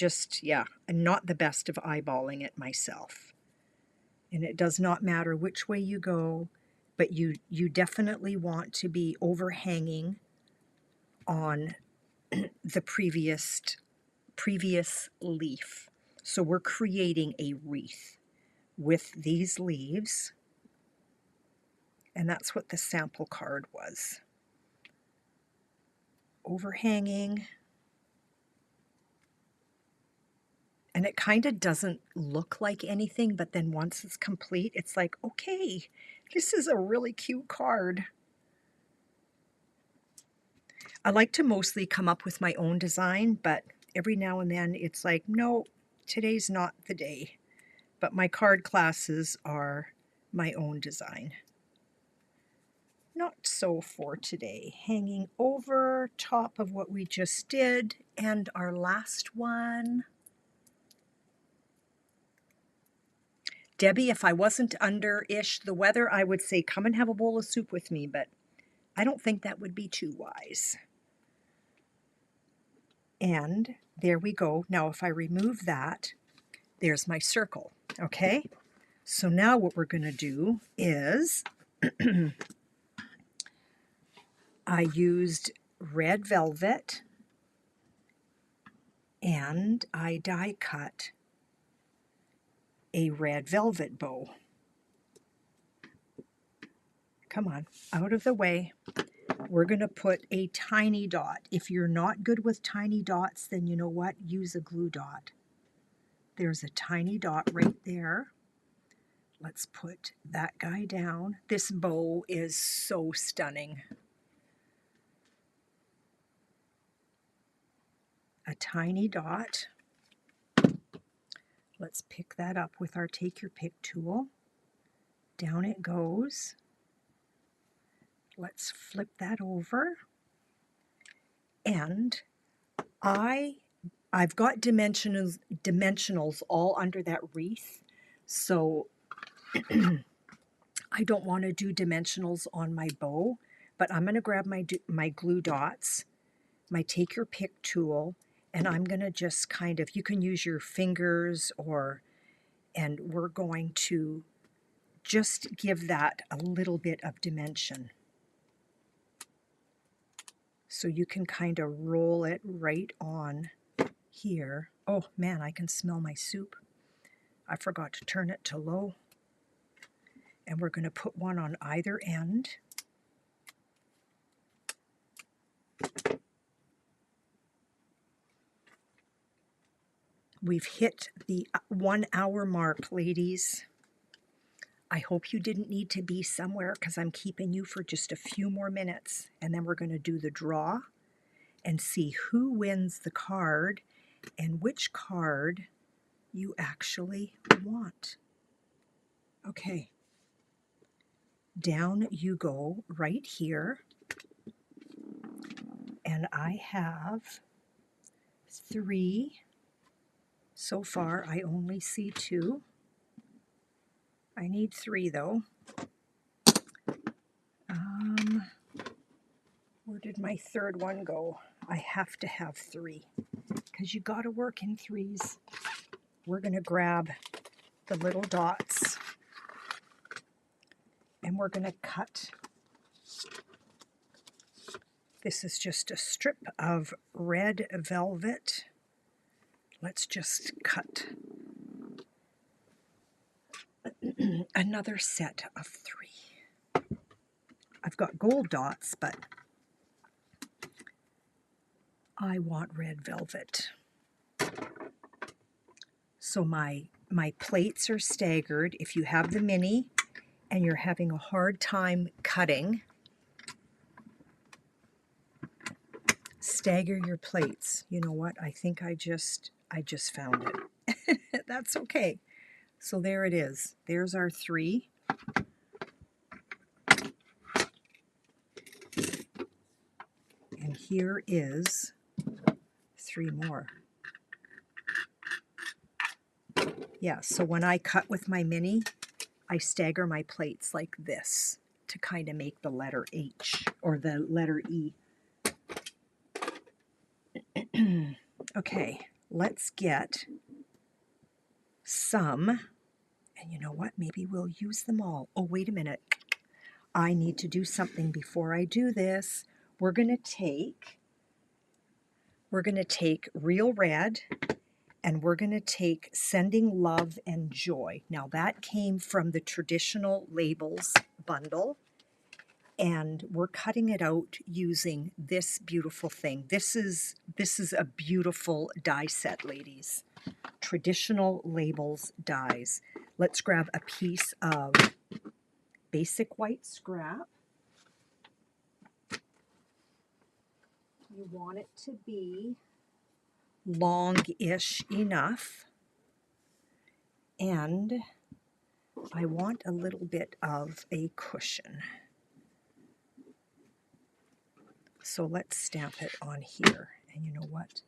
not the best of eyeballing it myself. And it does not matter which way you go, but you definitely want to be overhanging on the previous leaf. So we're creating a wreath with these leaves, and that's what the sample card was. Overhanging, and it kind of doesn't look like anything, but then once it's complete, it's like, okay, this is a really cute card. I like to mostly come up with my own design, but every now and then it's like, no, today's not the day. But my card classes are my own design. Not so for today. Hanging over top of what we just did, and our last one. Debbie, if I wasn't under-ish the weather, I would say come and have a bowl of soup with me, but I don't think that would be too wise. And there we go. Now if I remove that, there's my circle, okay? So now what we're going to do is I used red velvet and I die cut a red velvet bow. Come on, out of the way. We're going to put a tiny dot. If you're not good with tiny dots, then you know what? Use a glue dot. There's a tiny dot right there. Let's put that guy down. This bow is so stunning. A tiny dot. Let's pick that up with our Take Your Pick tool. Down it goes. Let's flip that over. And I've got dimensionals all under that wreath, so I don't want to do dimensionals on my bow, but I'm going to grab my glue dots, my Take Your Pick tool, and I'm going to just kind of, you can use your fingers and we're going to just give that a little bit of dimension. So you can kind of roll it right on here. Oh man, I can smell my soup. I forgot to turn it to low. And we're going to put one on either end. We've hit the 1 hour mark, ladies. I hope you didn't need to be somewhere because I'm keeping you for just a few more minutes. And then we're going to do the draw and see who wins the card and which card you actually want. Okay. Down you go right here. And I have 3. So far, I only see 2. I need 3 though. Where did my third one go? I have to have 3 because you got to work in 3s. We're going to grab the little dots and we're going to cut. This is just a strip of red velvet. Let's just cut another set of 3. I've got gold dots, but I want red velvet. So my plates are staggered. If you have the mini and you're having a hard time cutting, stagger your plates. You know what? I think I just found it. That's okay. So there it is. There's our 3. And here is 3 more. Yeah, so when I cut with my mini, I stagger my plates like this to kind of make the letter H or the letter E. Okay, let's get some, and you know what? Maybe we'll use them all. Oh, wait a minute. I need to do something before I do this. We're going to take Real Red, and we're going to take Sending Love and Joy. Now that came from the Traditional Labels bundle, and we're cutting it out using this beautiful thing. This is a beautiful die set, ladies. Traditional Labels dies. Let's grab a piece of basic white scrap. You want it to be long-ish enough, and I want a little bit of a cushion. So let's stamp it on here, and you know what?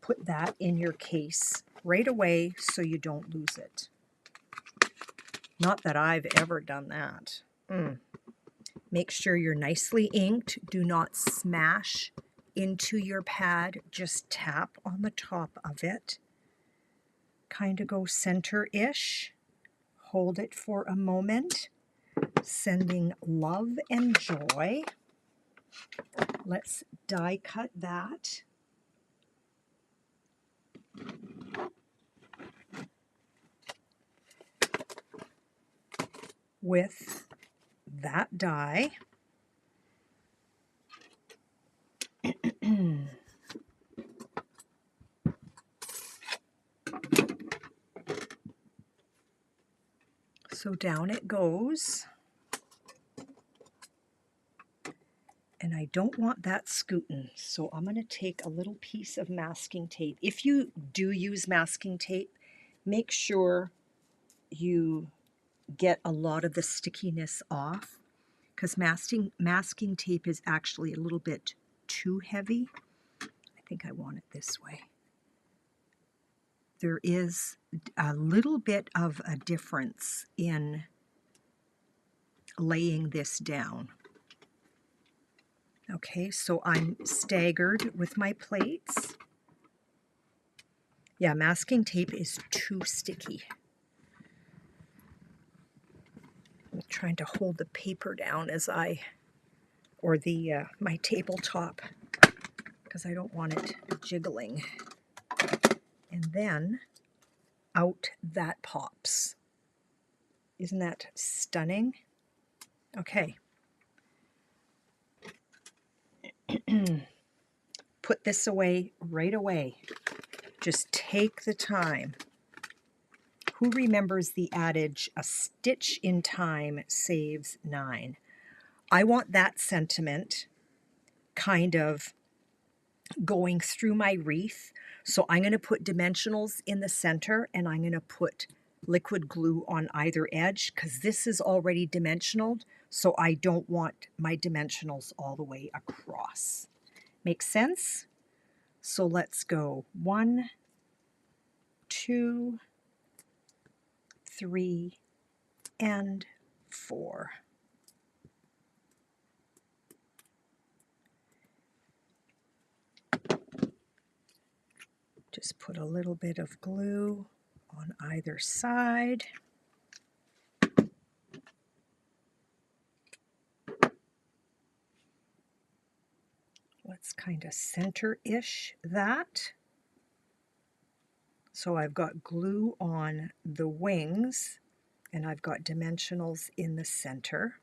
Put that in your case right away so you don't lose it. Not that I've ever done that. Make sure you're nicely inked. Do not smash into your pad. Just tap on the top of it. Kind of go center-ish. Hold it for a moment. Sending love and joy. Let's die cut that. With that die. So down it goes. And I don't want that scooting, so I'm going to take a little piece of masking tape. If you do use masking tape, make sure you get a lot of the stickiness off, because masking tape is actually a little bit too heavy. I think I want it this way. There is a little bit of a difference in laying this down. Okay, so I'm staggered with my plates. Yeah, masking tape is too sticky. I'm trying to hold the paper down as or my tabletop, because I don't want it jiggling. And then out that pops. Isn't that stunning? Okay. Put this away right away. Just take the time. Who remembers the adage, a stitch in time saves 9? I want that sentiment kind of going through my wreath. So I'm going to put dimensionals in the center, and I'm going to put liquid glue on either edge, because this is already dimensional, so I don't want my dimensionals all the way across. Make sense? So let's go 1, 2, 3, and 4. Just put a little bit of glue on either side. Let's kind of center-ish that. So I've got glue on the wings And I've got dimensionals in the center.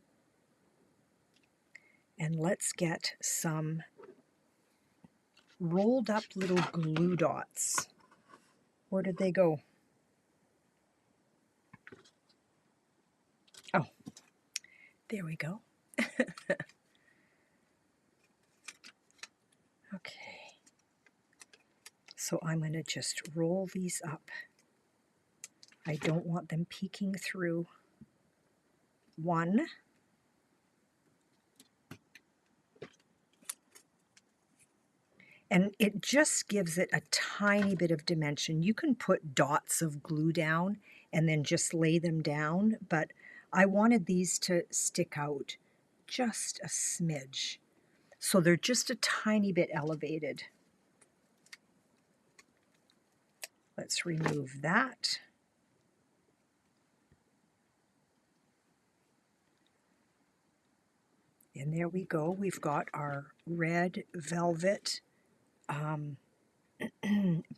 And let's get some rolled up little glue dots. Where did they go? Oh, there we go. Okay. So I'm going to just roll these up. I don't want them peeking through. One. And it just gives it a tiny bit of dimension. You can put dots of glue down and then just lay them down, but I wanted these to stick out just a smidge. So they're just a tiny bit elevated. Let's remove that. And there we go. We've got our red velvet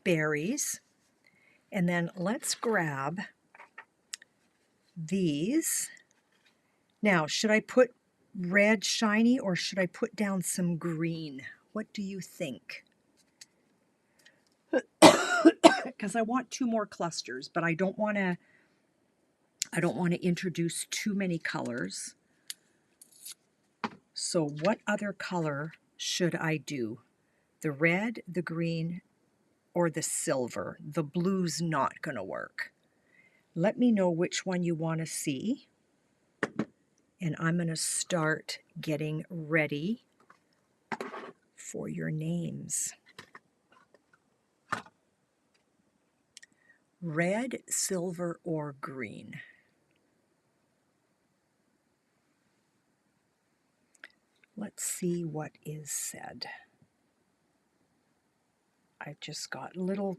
berries. And then let's grab these. Now, should I put red shiny or should I put down some green? What do you think? Because I want 2 more clusters, but I don't want to introduce too many colors. So what other color should I do? The red, the green, or the silver? The blue's not going to work. Let me know which one you want to see. And I'm going to start getting ready for your names. Red, silver, or green? Let's see what is said. I've just got little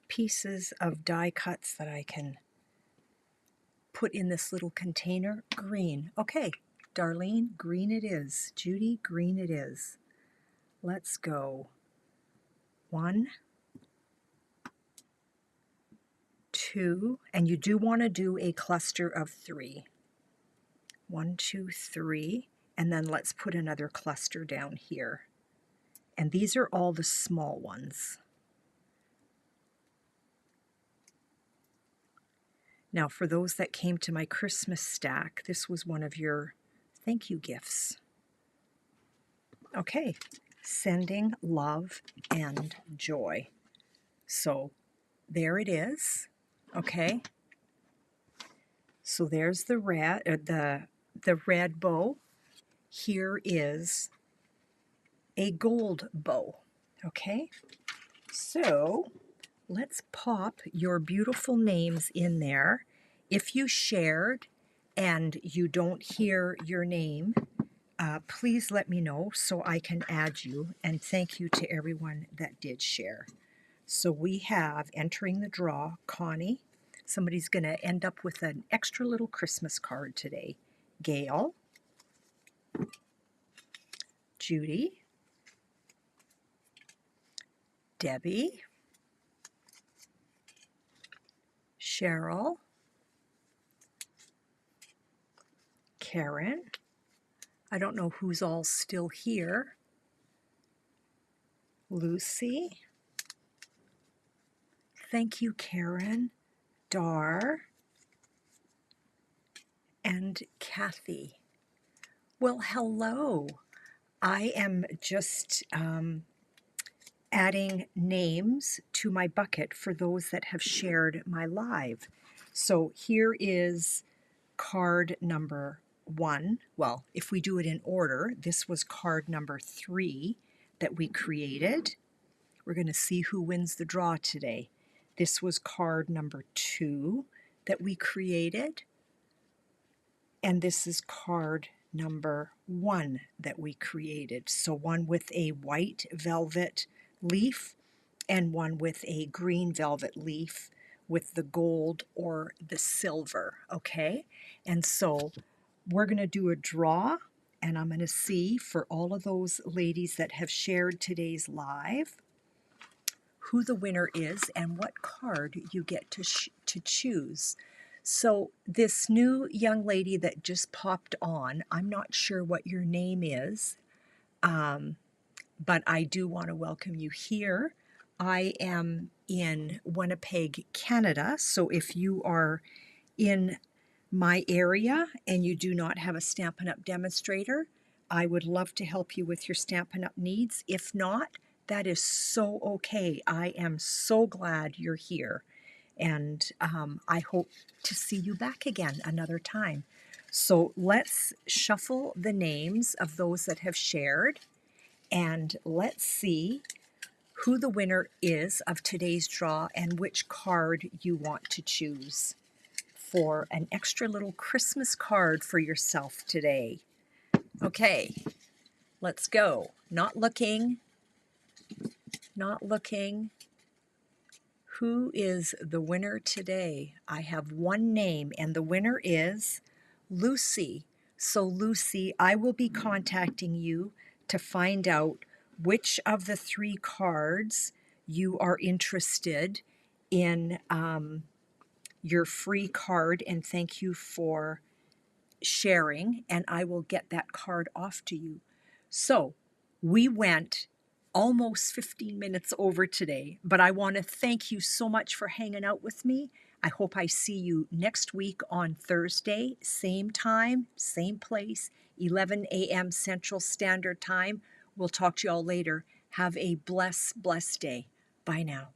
pieces of die cuts that I can put in this little container. Green. Okay, Darlene, green it is. Judy, green it is. Let's go. 1, 2, and you do want to do a cluster of 3. 1, 2, 3, and then let's put another cluster down here. And these are all the small ones. Now, for those that came to my Christmas stack, this was one of your thank you gifts. Okay, sending love and joy. So there it is. Okay. So there's the red bow. Here is a gold bow. Okay. So let's pop your beautiful names in there. If you shared and you don't hear your name, please let me know so I can add you. And thank you to everyone that did share. So we have, entering the draw, Connie. Somebody's going to end up with an extra little Christmas card today. Gail. Judy. Debbie. Cheryl. Karen. I don't know who's all still here. Lucy. Thank you, Karen. Dar. And Kathy. Well, hello. I am just adding names to my bucket for those that have shared my live. So here is card number 1. Well, if we do it in order, this was card number 3 that we created. We're going to see who wins the draw today. This was card number 2 that we created. And this is card number 1 that we created. So one with a white velvet leaf and one with a green velvet leaf with the gold or the silver, okay? And so we're going to do a draw, and I'm going to see for all of those ladies that have shared today's live who the winner is and what card you get to choose. So this new young lady that just popped on, I'm not sure what your name is, but I do want to welcome you here. I am in Winnipeg, Canada, so if you are in my area and you do not have a Stampin' Up! Demonstrator, I would love to help you with your Stampin' Up! Needs. If not, that is so okay. I am so glad you're here, and I hope to see you back again another time. So let's shuffle the names of those that have shared, and let's see who the winner is of today's draw and which card you want to choose for an extra little Christmas card for yourself today. Okay, let's go. Not looking. Who is the winner today? I have one name, and the winner is Lucy. So Lucy, I will be contacting you to find out which of the 3 cards you are interested in your free card, and thank you for sharing, and I will get that card off to you. So we went almost 15 minutes over today, but I want to thank you so much for hanging out with me. I hope I see you next week on Thursday, same time, same place, 11 a.m. Central Standard Time. We'll talk to you all later. Have a blessed day. Bye now.